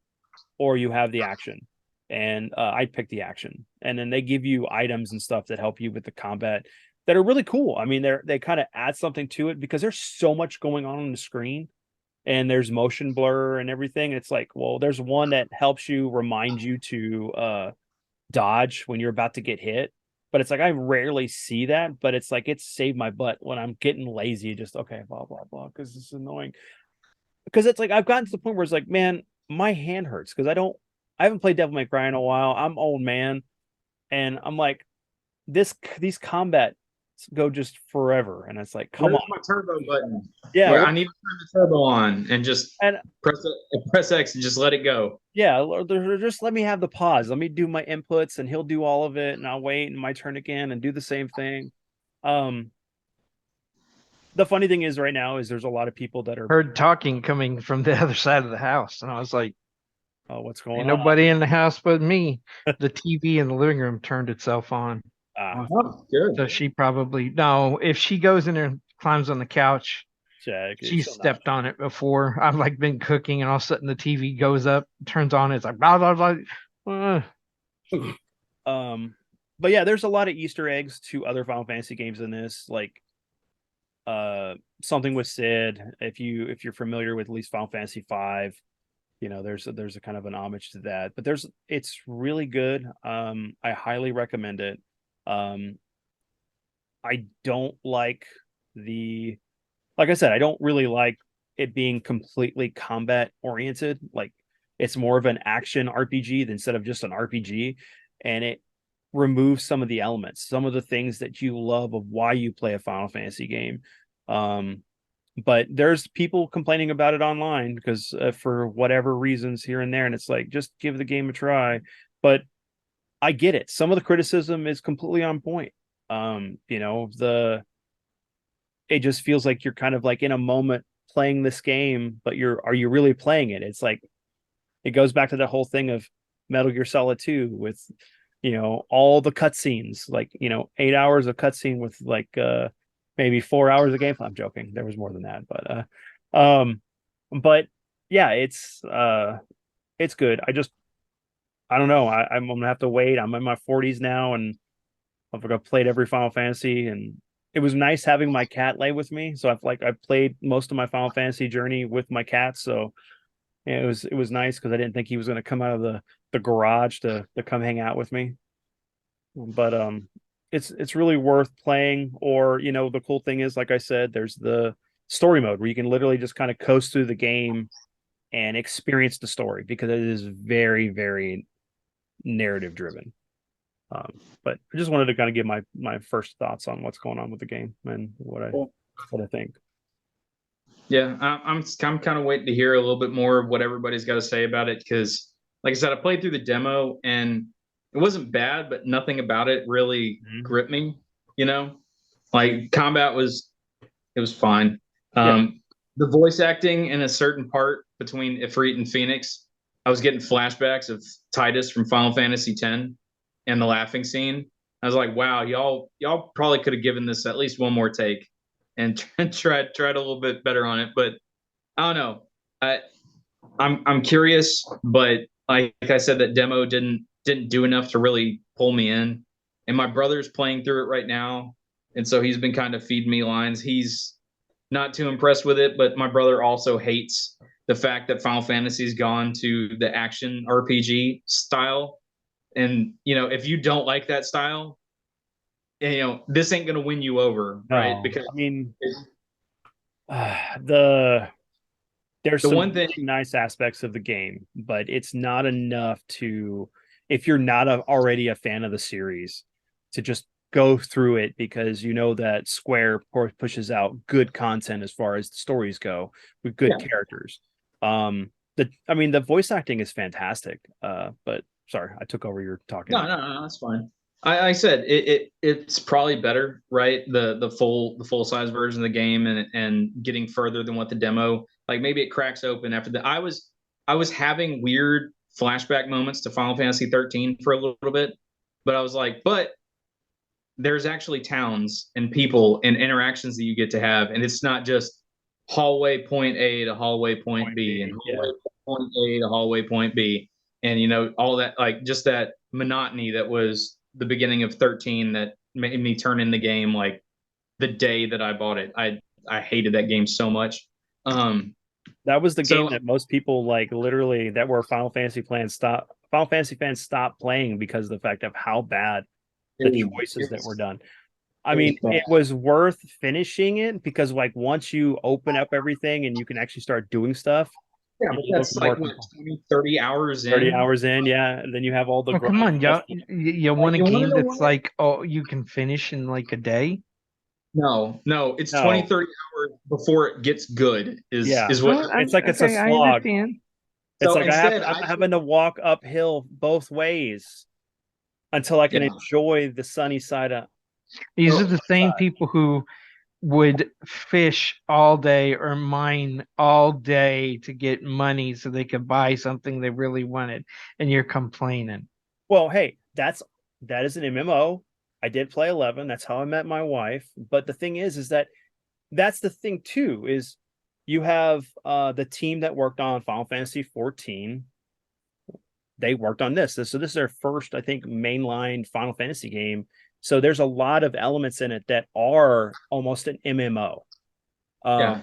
or you have the action. And I picked the action. And then they give you items and stuff that help you with the combat that are really cool. I mean, they kind of add something to it because there's so much going on the screen, and there's motion blur and everything. It's like, well, there's one that helps you remind you to dodge when you're about to get hit. But it's like I rarely see that, but it's like it saved my butt when I'm getting lazy. Just okay, blah blah blah, because it's annoying. Because it's like I've gotten to the point where it's like, man, my hand hurts because I haven't played Devil May Cry in a while. I'm old man, and I'm like, these combat go just forever, and it's like, come Where's on, my turbo button? yeah, I need to turn the turbo on and just and press X and just let it go. yeah, just let me have the pause. Let me do my inputs, and he'll do all of it, and I'll wait, and my turn again, and do the same thing. The funny thing is, right now, is there's a lot of people that are Heard talking coming from the other side of the house, and I was like, oh, what's going ain't on? nobody in the house but me. The TV in the living room turned itself on. Oh, good. So she probably no. If she goes in there and climbs on the couch, Check. she stepped on it before. I've like been cooking, and all of a sudden the TV goes up, turns on. It's like blah blah blah. But yeah, there's a lot of Easter eggs to other Final Fantasy games in this, like something with Sid. If you're familiar with at least Final Fantasy V, there's a kind of an homage to that. But it's really good. I highly recommend it. I don't like like I said, I don't really like it being completely combat oriented. Like it's more of an action RPG instead of just an RPG, and it removes some of the elements, some of the things that you love of why you play a Final Fantasy game. But there's people complaining about it online because for whatever reasons here and there, and it's like, just give the game a try. But I get it. Some of the criticism is completely on point. It just feels like you're kind of like in a moment playing this game, but are you really playing it? It's like, it goes back to the whole thing of Metal Gear Solid 2 with, all the cutscenes, like, 8 hours of cutscene with like, maybe 4 hours of gameplay. I'm joking. There was more than that, but yeah, it's good. I don't know. I'm gonna have to wait. I'm in my 40s now, and I've played every Final Fantasy, and it was nice having my cat lay with me. So I played most of my Final Fantasy journey with my cat. So yeah, it was nice because I didn't think he was going to come out of the garage to come hang out with me. But it's really worth playing. Or the cool thing is, like I said, there's the story mode where you can literally just kind of coast through the game and experience the story because it is very, very narrative driven. But I just wanted to kind of give my first thoughts on what's going on with the game and what I think. Yeah, I'm kind of waiting to hear a little bit more of what everybody's got to say about it because, like I said, I played through the demo and it wasn't bad, but nothing about it really gripped me. Like combat was fine. The voice acting in a certain part between Ifrit and Phoenix, I was getting flashbacks of Titus from Final Fantasy X and the laughing scene. I was like, wow, y'all probably could have given this at least one more take and tried a little bit better on it. But I don't know. I'm curious, but like I said, that demo didn't do enough to really pull me in. And my brother's playing through it right now, and so he's been kind of feeding me lines. He's not too impressed with it, but my brother also hates the fact that Final Fantasy's gone to the action RPG style. And if you don't like that style, this ain't gonna win you over, right? No, Because I mean, there's the some one thing, really nice aspects of the game, but it's not enough to, if you're not already a fan of the series, to just go through it because that Square pushes out good content as far as the stories go with good characters. The voice acting is fantastic. But sorry, I took over your talking. No, that's fine. I said it's probably better, right? The full size version of the game and getting further than what the demo, like maybe it cracks open after that. I was having weird flashback moments to Final Fantasy 13 for a little bit, but I was like, but there's actually towns and people and interactions that you get to have, and it's not just hallway point A to hallway point B and hallway point A to hallway point B, and all that, like just that monotony that was the beginning of 13 that made me turn in the game like the day that I bought it. I hated that game so much. That was the game that most people literally that were Final Fantasy fans stopped playing because of the fact of how bad the choices that were done. I mean, it was worth finishing it because once you open up everything and you can actually start doing stuff. Yeah, but that's like 30 hours in. 30 hours in, yeah. And then you have all the come on, y'all. You want a game that's you can finish in like a day? No, it's 20, 30 hours before it gets good is what it's like. It's a slog. It's like I'm having to walk uphill both ways until I can enjoy the sunny side up. These are the same people who would fish all day or mine all day to get money so they could buy something they really wanted, and you're complaining. Well, hey, that is an MMO. I did play 11. That's how I met my wife. But the thing is that's the thing too, is you have the team that worked on Final Fantasy 14. They worked on this. So this is their first, I think, mainline Final Fantasy game. So there's a lot of elements in it that are almost an MMO. So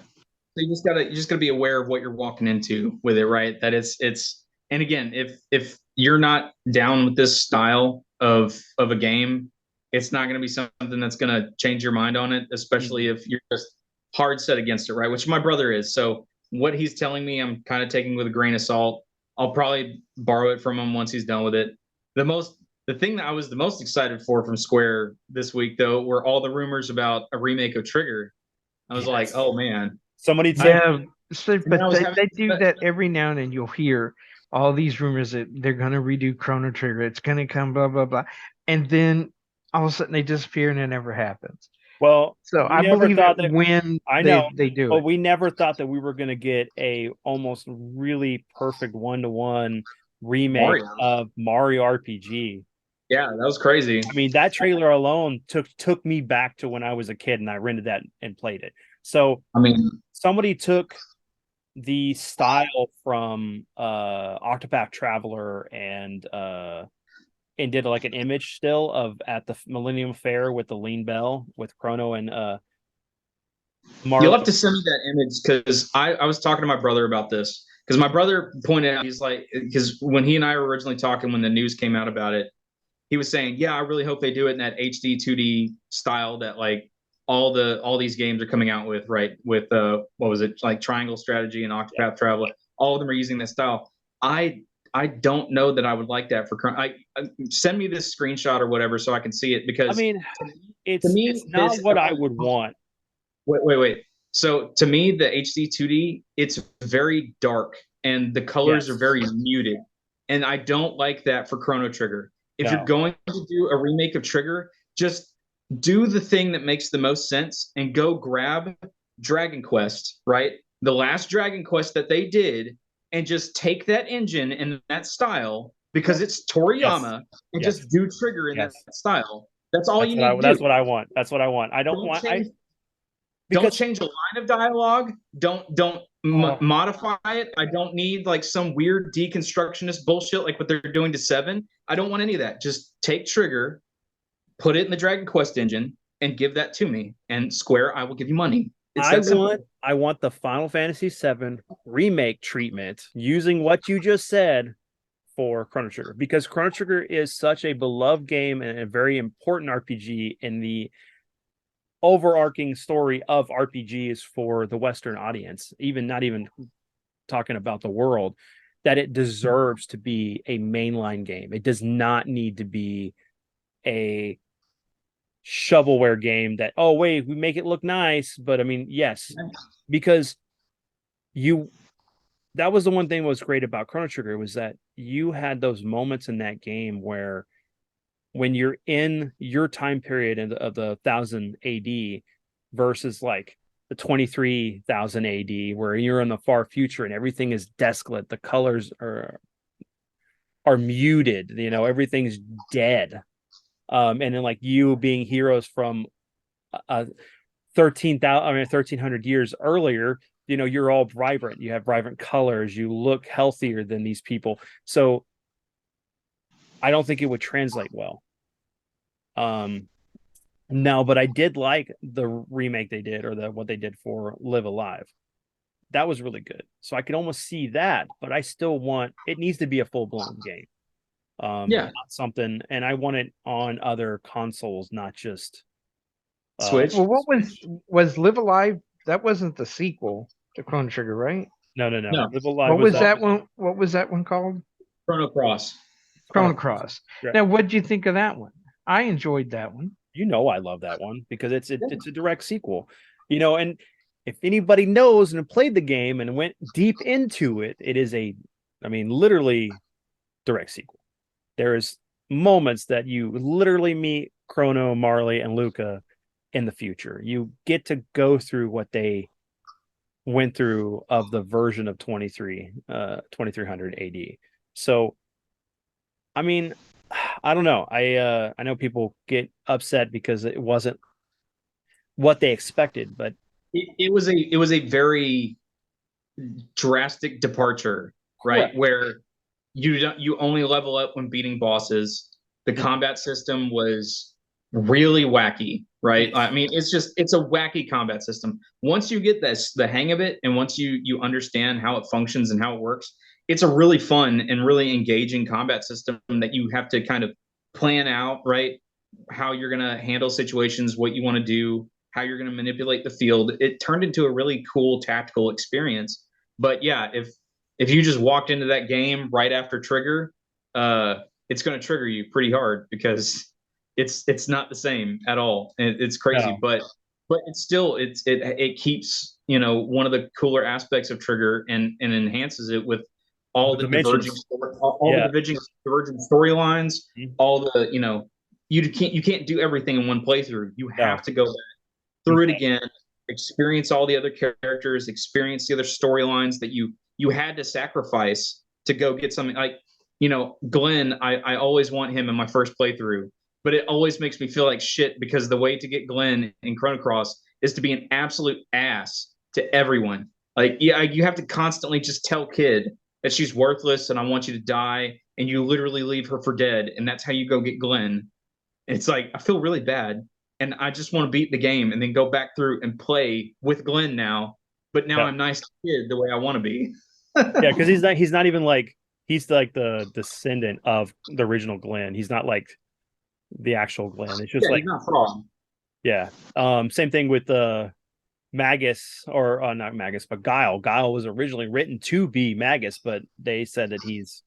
you just gotta be aware of what you're walking into with it, right? That it's and again, if you're not down with this style of a game, it's not gonna be something that's gonna change your mind on it, especially if you're just hard set against it, right? Which my brother is. So what he's telling me, I'm kind of taking with a grain of salt. I'll probably borrow it from him once he's done with it. The thing that I was the most excited for from Square this week, though, were all the rumors about a remake of Trigger. I was like, oh man. Somebody but they do that every now and then. You'll hear all these rumors that they're gonna redo Chrono Trigger. It's gonna come, blah blah blah, and then all of a sudden they disappear and it never happens. Well, so I believe that when they do but it. We never thought that we were going to get a almost really perfect 1-to-1 remake of Mario RPG. Yeah, that was crazy. I mean, that trailer alone took me back to when I was a kid and I rented that and played it. So, I mean, somebody took the style from Octopath Traveler and and did like an image still of at the Millennium Fair with the Lean Bell with Chrono and You'll have to send me that image because I was talking to my brother about this because my brother pointed out, he's like, because when he and I were originally talking when the news came out about it, he was saying, yeah, I really hope they do it in that HD 2D style that like all these games are coming out with, right? With what was it, like Triangle Strategy and Octopath Traveler, all of them are using that style. I don't know that I would like that for current. Send me this screenshot or whatever so I can see it because I mean, to me, it's not what I would want. Wait. So to me, the HD 2D, it's very dark and the colors are very muted. And I don't like that for Chrono Trigger. If you're going to do a remake of Trigger, just do the thing that makes the most sense and go grab Dragon Quest, right? The last Dragon Quest that they did, and just take that engine and that style because it's Toriyama and just do Trigger in that style. That's all you need to do. That's what I want. That's what I want. I don't want. Don't change a line of dialogue. Don't modify it. I don't need like some weird deconstructionist bullshit like what they're doing to 7. I don't want any of that. Just take Trigger, put it in the Dragon Quest engine, and give that to me. And Square, I will give you money. I want the Final Fantasy VII remake treatment using what you just said for Chrono Trigger, because Chrono Trigger is such a beloved game and a very important RPG in the overarching story of RPGs for the Western audience, not even talking about the world, that it deserves to be a mainline game. It does not need to be a shovelware game that, oh wait, we make it look nice, but I mean, yes, because that was the one thing that was great about Chrono Trigger, was that you had those moments in that game where when you're in your time period of the 1000 AD versus like the 23,000 AD, where you're in the far future and everything is desolate, the colors are muted, everything's dead. And then like you being heroes from 1300 years earlier, you're all vibrant, you have vibrant colors, you look healthier than these people. So I don't think it would translate well. No, but I did like the remake they did, or what they did for Live Alive. That was really good. So I could almost see that, but I still want, it needs to be a full-blown game. Not something, and I want it on other consoles, not just Switch. Well, what was Live Alive? That wasn't the sequel to Chrono Trigger, right? No. Live Alive. What was that one? What was that one called? Chrono Cross. Chrono Cross. Right. Now, what did you think of that one? I enjoyed that one. I love that one because it's a direct sequel. And if anybody knows and played the game and went deep into it, it is literally direct sequel. There is moments that you literally meet Chrono, Marley, and Luca in the future. You get to go through what they went through of the version of 2300 AD. So, I don't know. I know people get upset because it wasn't what they expected, but it was a very drastic departure, right? Correct. Where you only level up when beating bosses. The combat system was really wacky, right? It's a wacky combat system. Once you get the hang of it, and once you understand how it functions and how it works, it's a really fun and really engaging combat system that you have to kind of plan out, right? How you're going to handle situations, what you want to do, how you're going to manipulate the field. It turned into a really cool tactical experience. But yeah, if you just walked into that game right after Trigger, it's going to trigger you pretty hard because it's not the same at all. It's crazy, no. but it's still it keeps one of the cooler aspects of Trigger and enhances it with all the diverging storylines, all the you can't do everything in one playthrough. You have to go back through it again, experience all the other characters, experience the other storylines that you had to sacrifice to go get something like Glenn. I always want him in my first playthrough, but it always makes me feel like shit because the way to get Glenn in Chrono Cross is to be an absolute ass to everyone. Like, you have to constantly just tell Kid that she's worthless and I want you to die. and you literally leave her for dead, and that's how you go get Glenn. It's like I feel really bad, and I just want to beat the game and then go back through and play with Glenn now. But now Yeah. I'm nice to kid the way I want to be. Yeah, because he's not even like he's like the descendant of the original Glenn. He's not like the actual Glenn. It's just Yeah, like he's not Frog. yeah. Same thing with Magus or not Magus, but Guile. Guile was originally written to be Magus, but they said that he's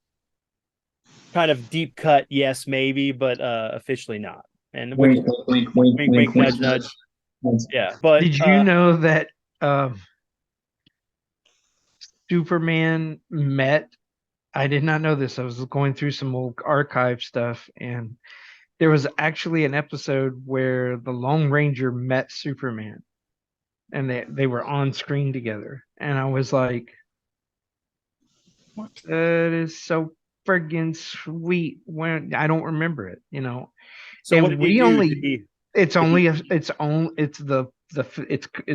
kind of deep cut, yes, maybe, but officially not. And Wink, wink, wink, wink, wink, nudge, nudge. Yeah, but Did you know that Superman met? I did not know this. I was going through some old archive stuff, and there was actually an episode where the Lone Ranger met Superman, and they were on screen together. And I was like, that is so friggin' sweet. When I don't remember it, you know. so and what did he we do? only- Did he- It's only it's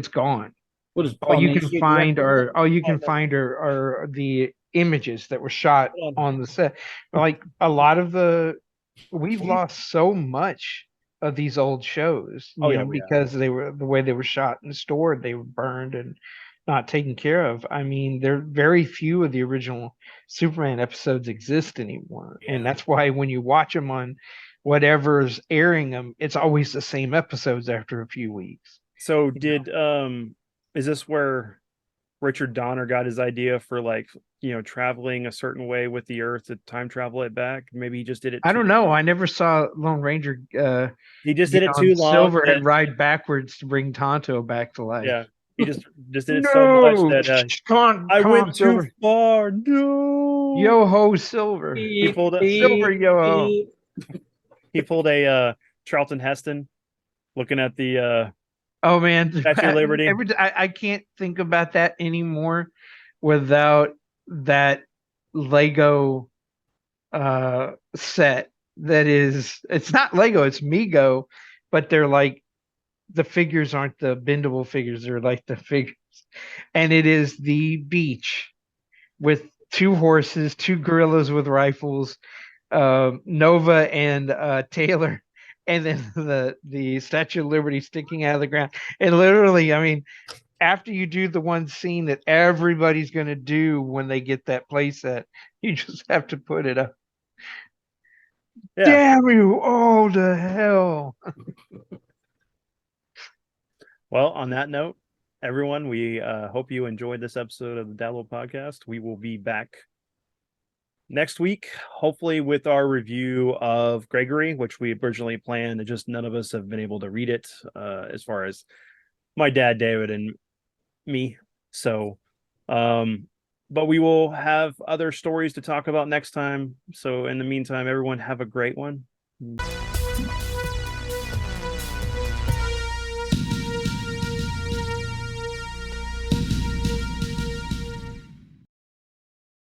gone. What is All you Paul can Macy find director? are the images that were shot Hold on. on the set. Like a lot of we've lost so much of these old shows, Oh, you yeah, know, we have. because they were the way they were shot and stored, they were burned and not taken care of. I mean, there very few of the original Superman episodes exist anymore, and that's why when you watch them on whatever's airing them, it's always the same episodes after a few weeks. So did is this where Richard Donner got his idea for like, you know, traveling a certain way with the Earth to time travel it back? Maybe he just did it. I don't know. I never saw Lone Ranger. He just did get it on too long. Silver that- and ride backwards to bring Tonto back to life. yeah, he just did it so much that I went too Silver. far. No, Yo ho, Silver. He pulled a Silver yo ho. he pulled a Charlton Heston, looking at the Oh man, Statue of Liberty. I can't think about that anymore without that Lego set. That is, it's not Lego, it's Mego, but they're like the figures aren't the bendable figures; they're like the figures, and it is the beach with two horses, two gorillas with rifles, Nova and Taylor, and then the Statue of Liberty sticking out of the ground. And literally, I mean, after you do the one scene that everybody's going to do when they get that playset, you just have to put it up. Yeah. Damn you! Oh, the hell! Well, on that note, everyone, we hope you enjoyed this episode of the Dabble Podcast. We will be back next week, hopefully with our review of Gregory, which we originally planned, and just none of us have been able to read it, as far as my dad, David, and me. So, but we will have other stories to talk about next time. So in the meantime, everyone have a great one.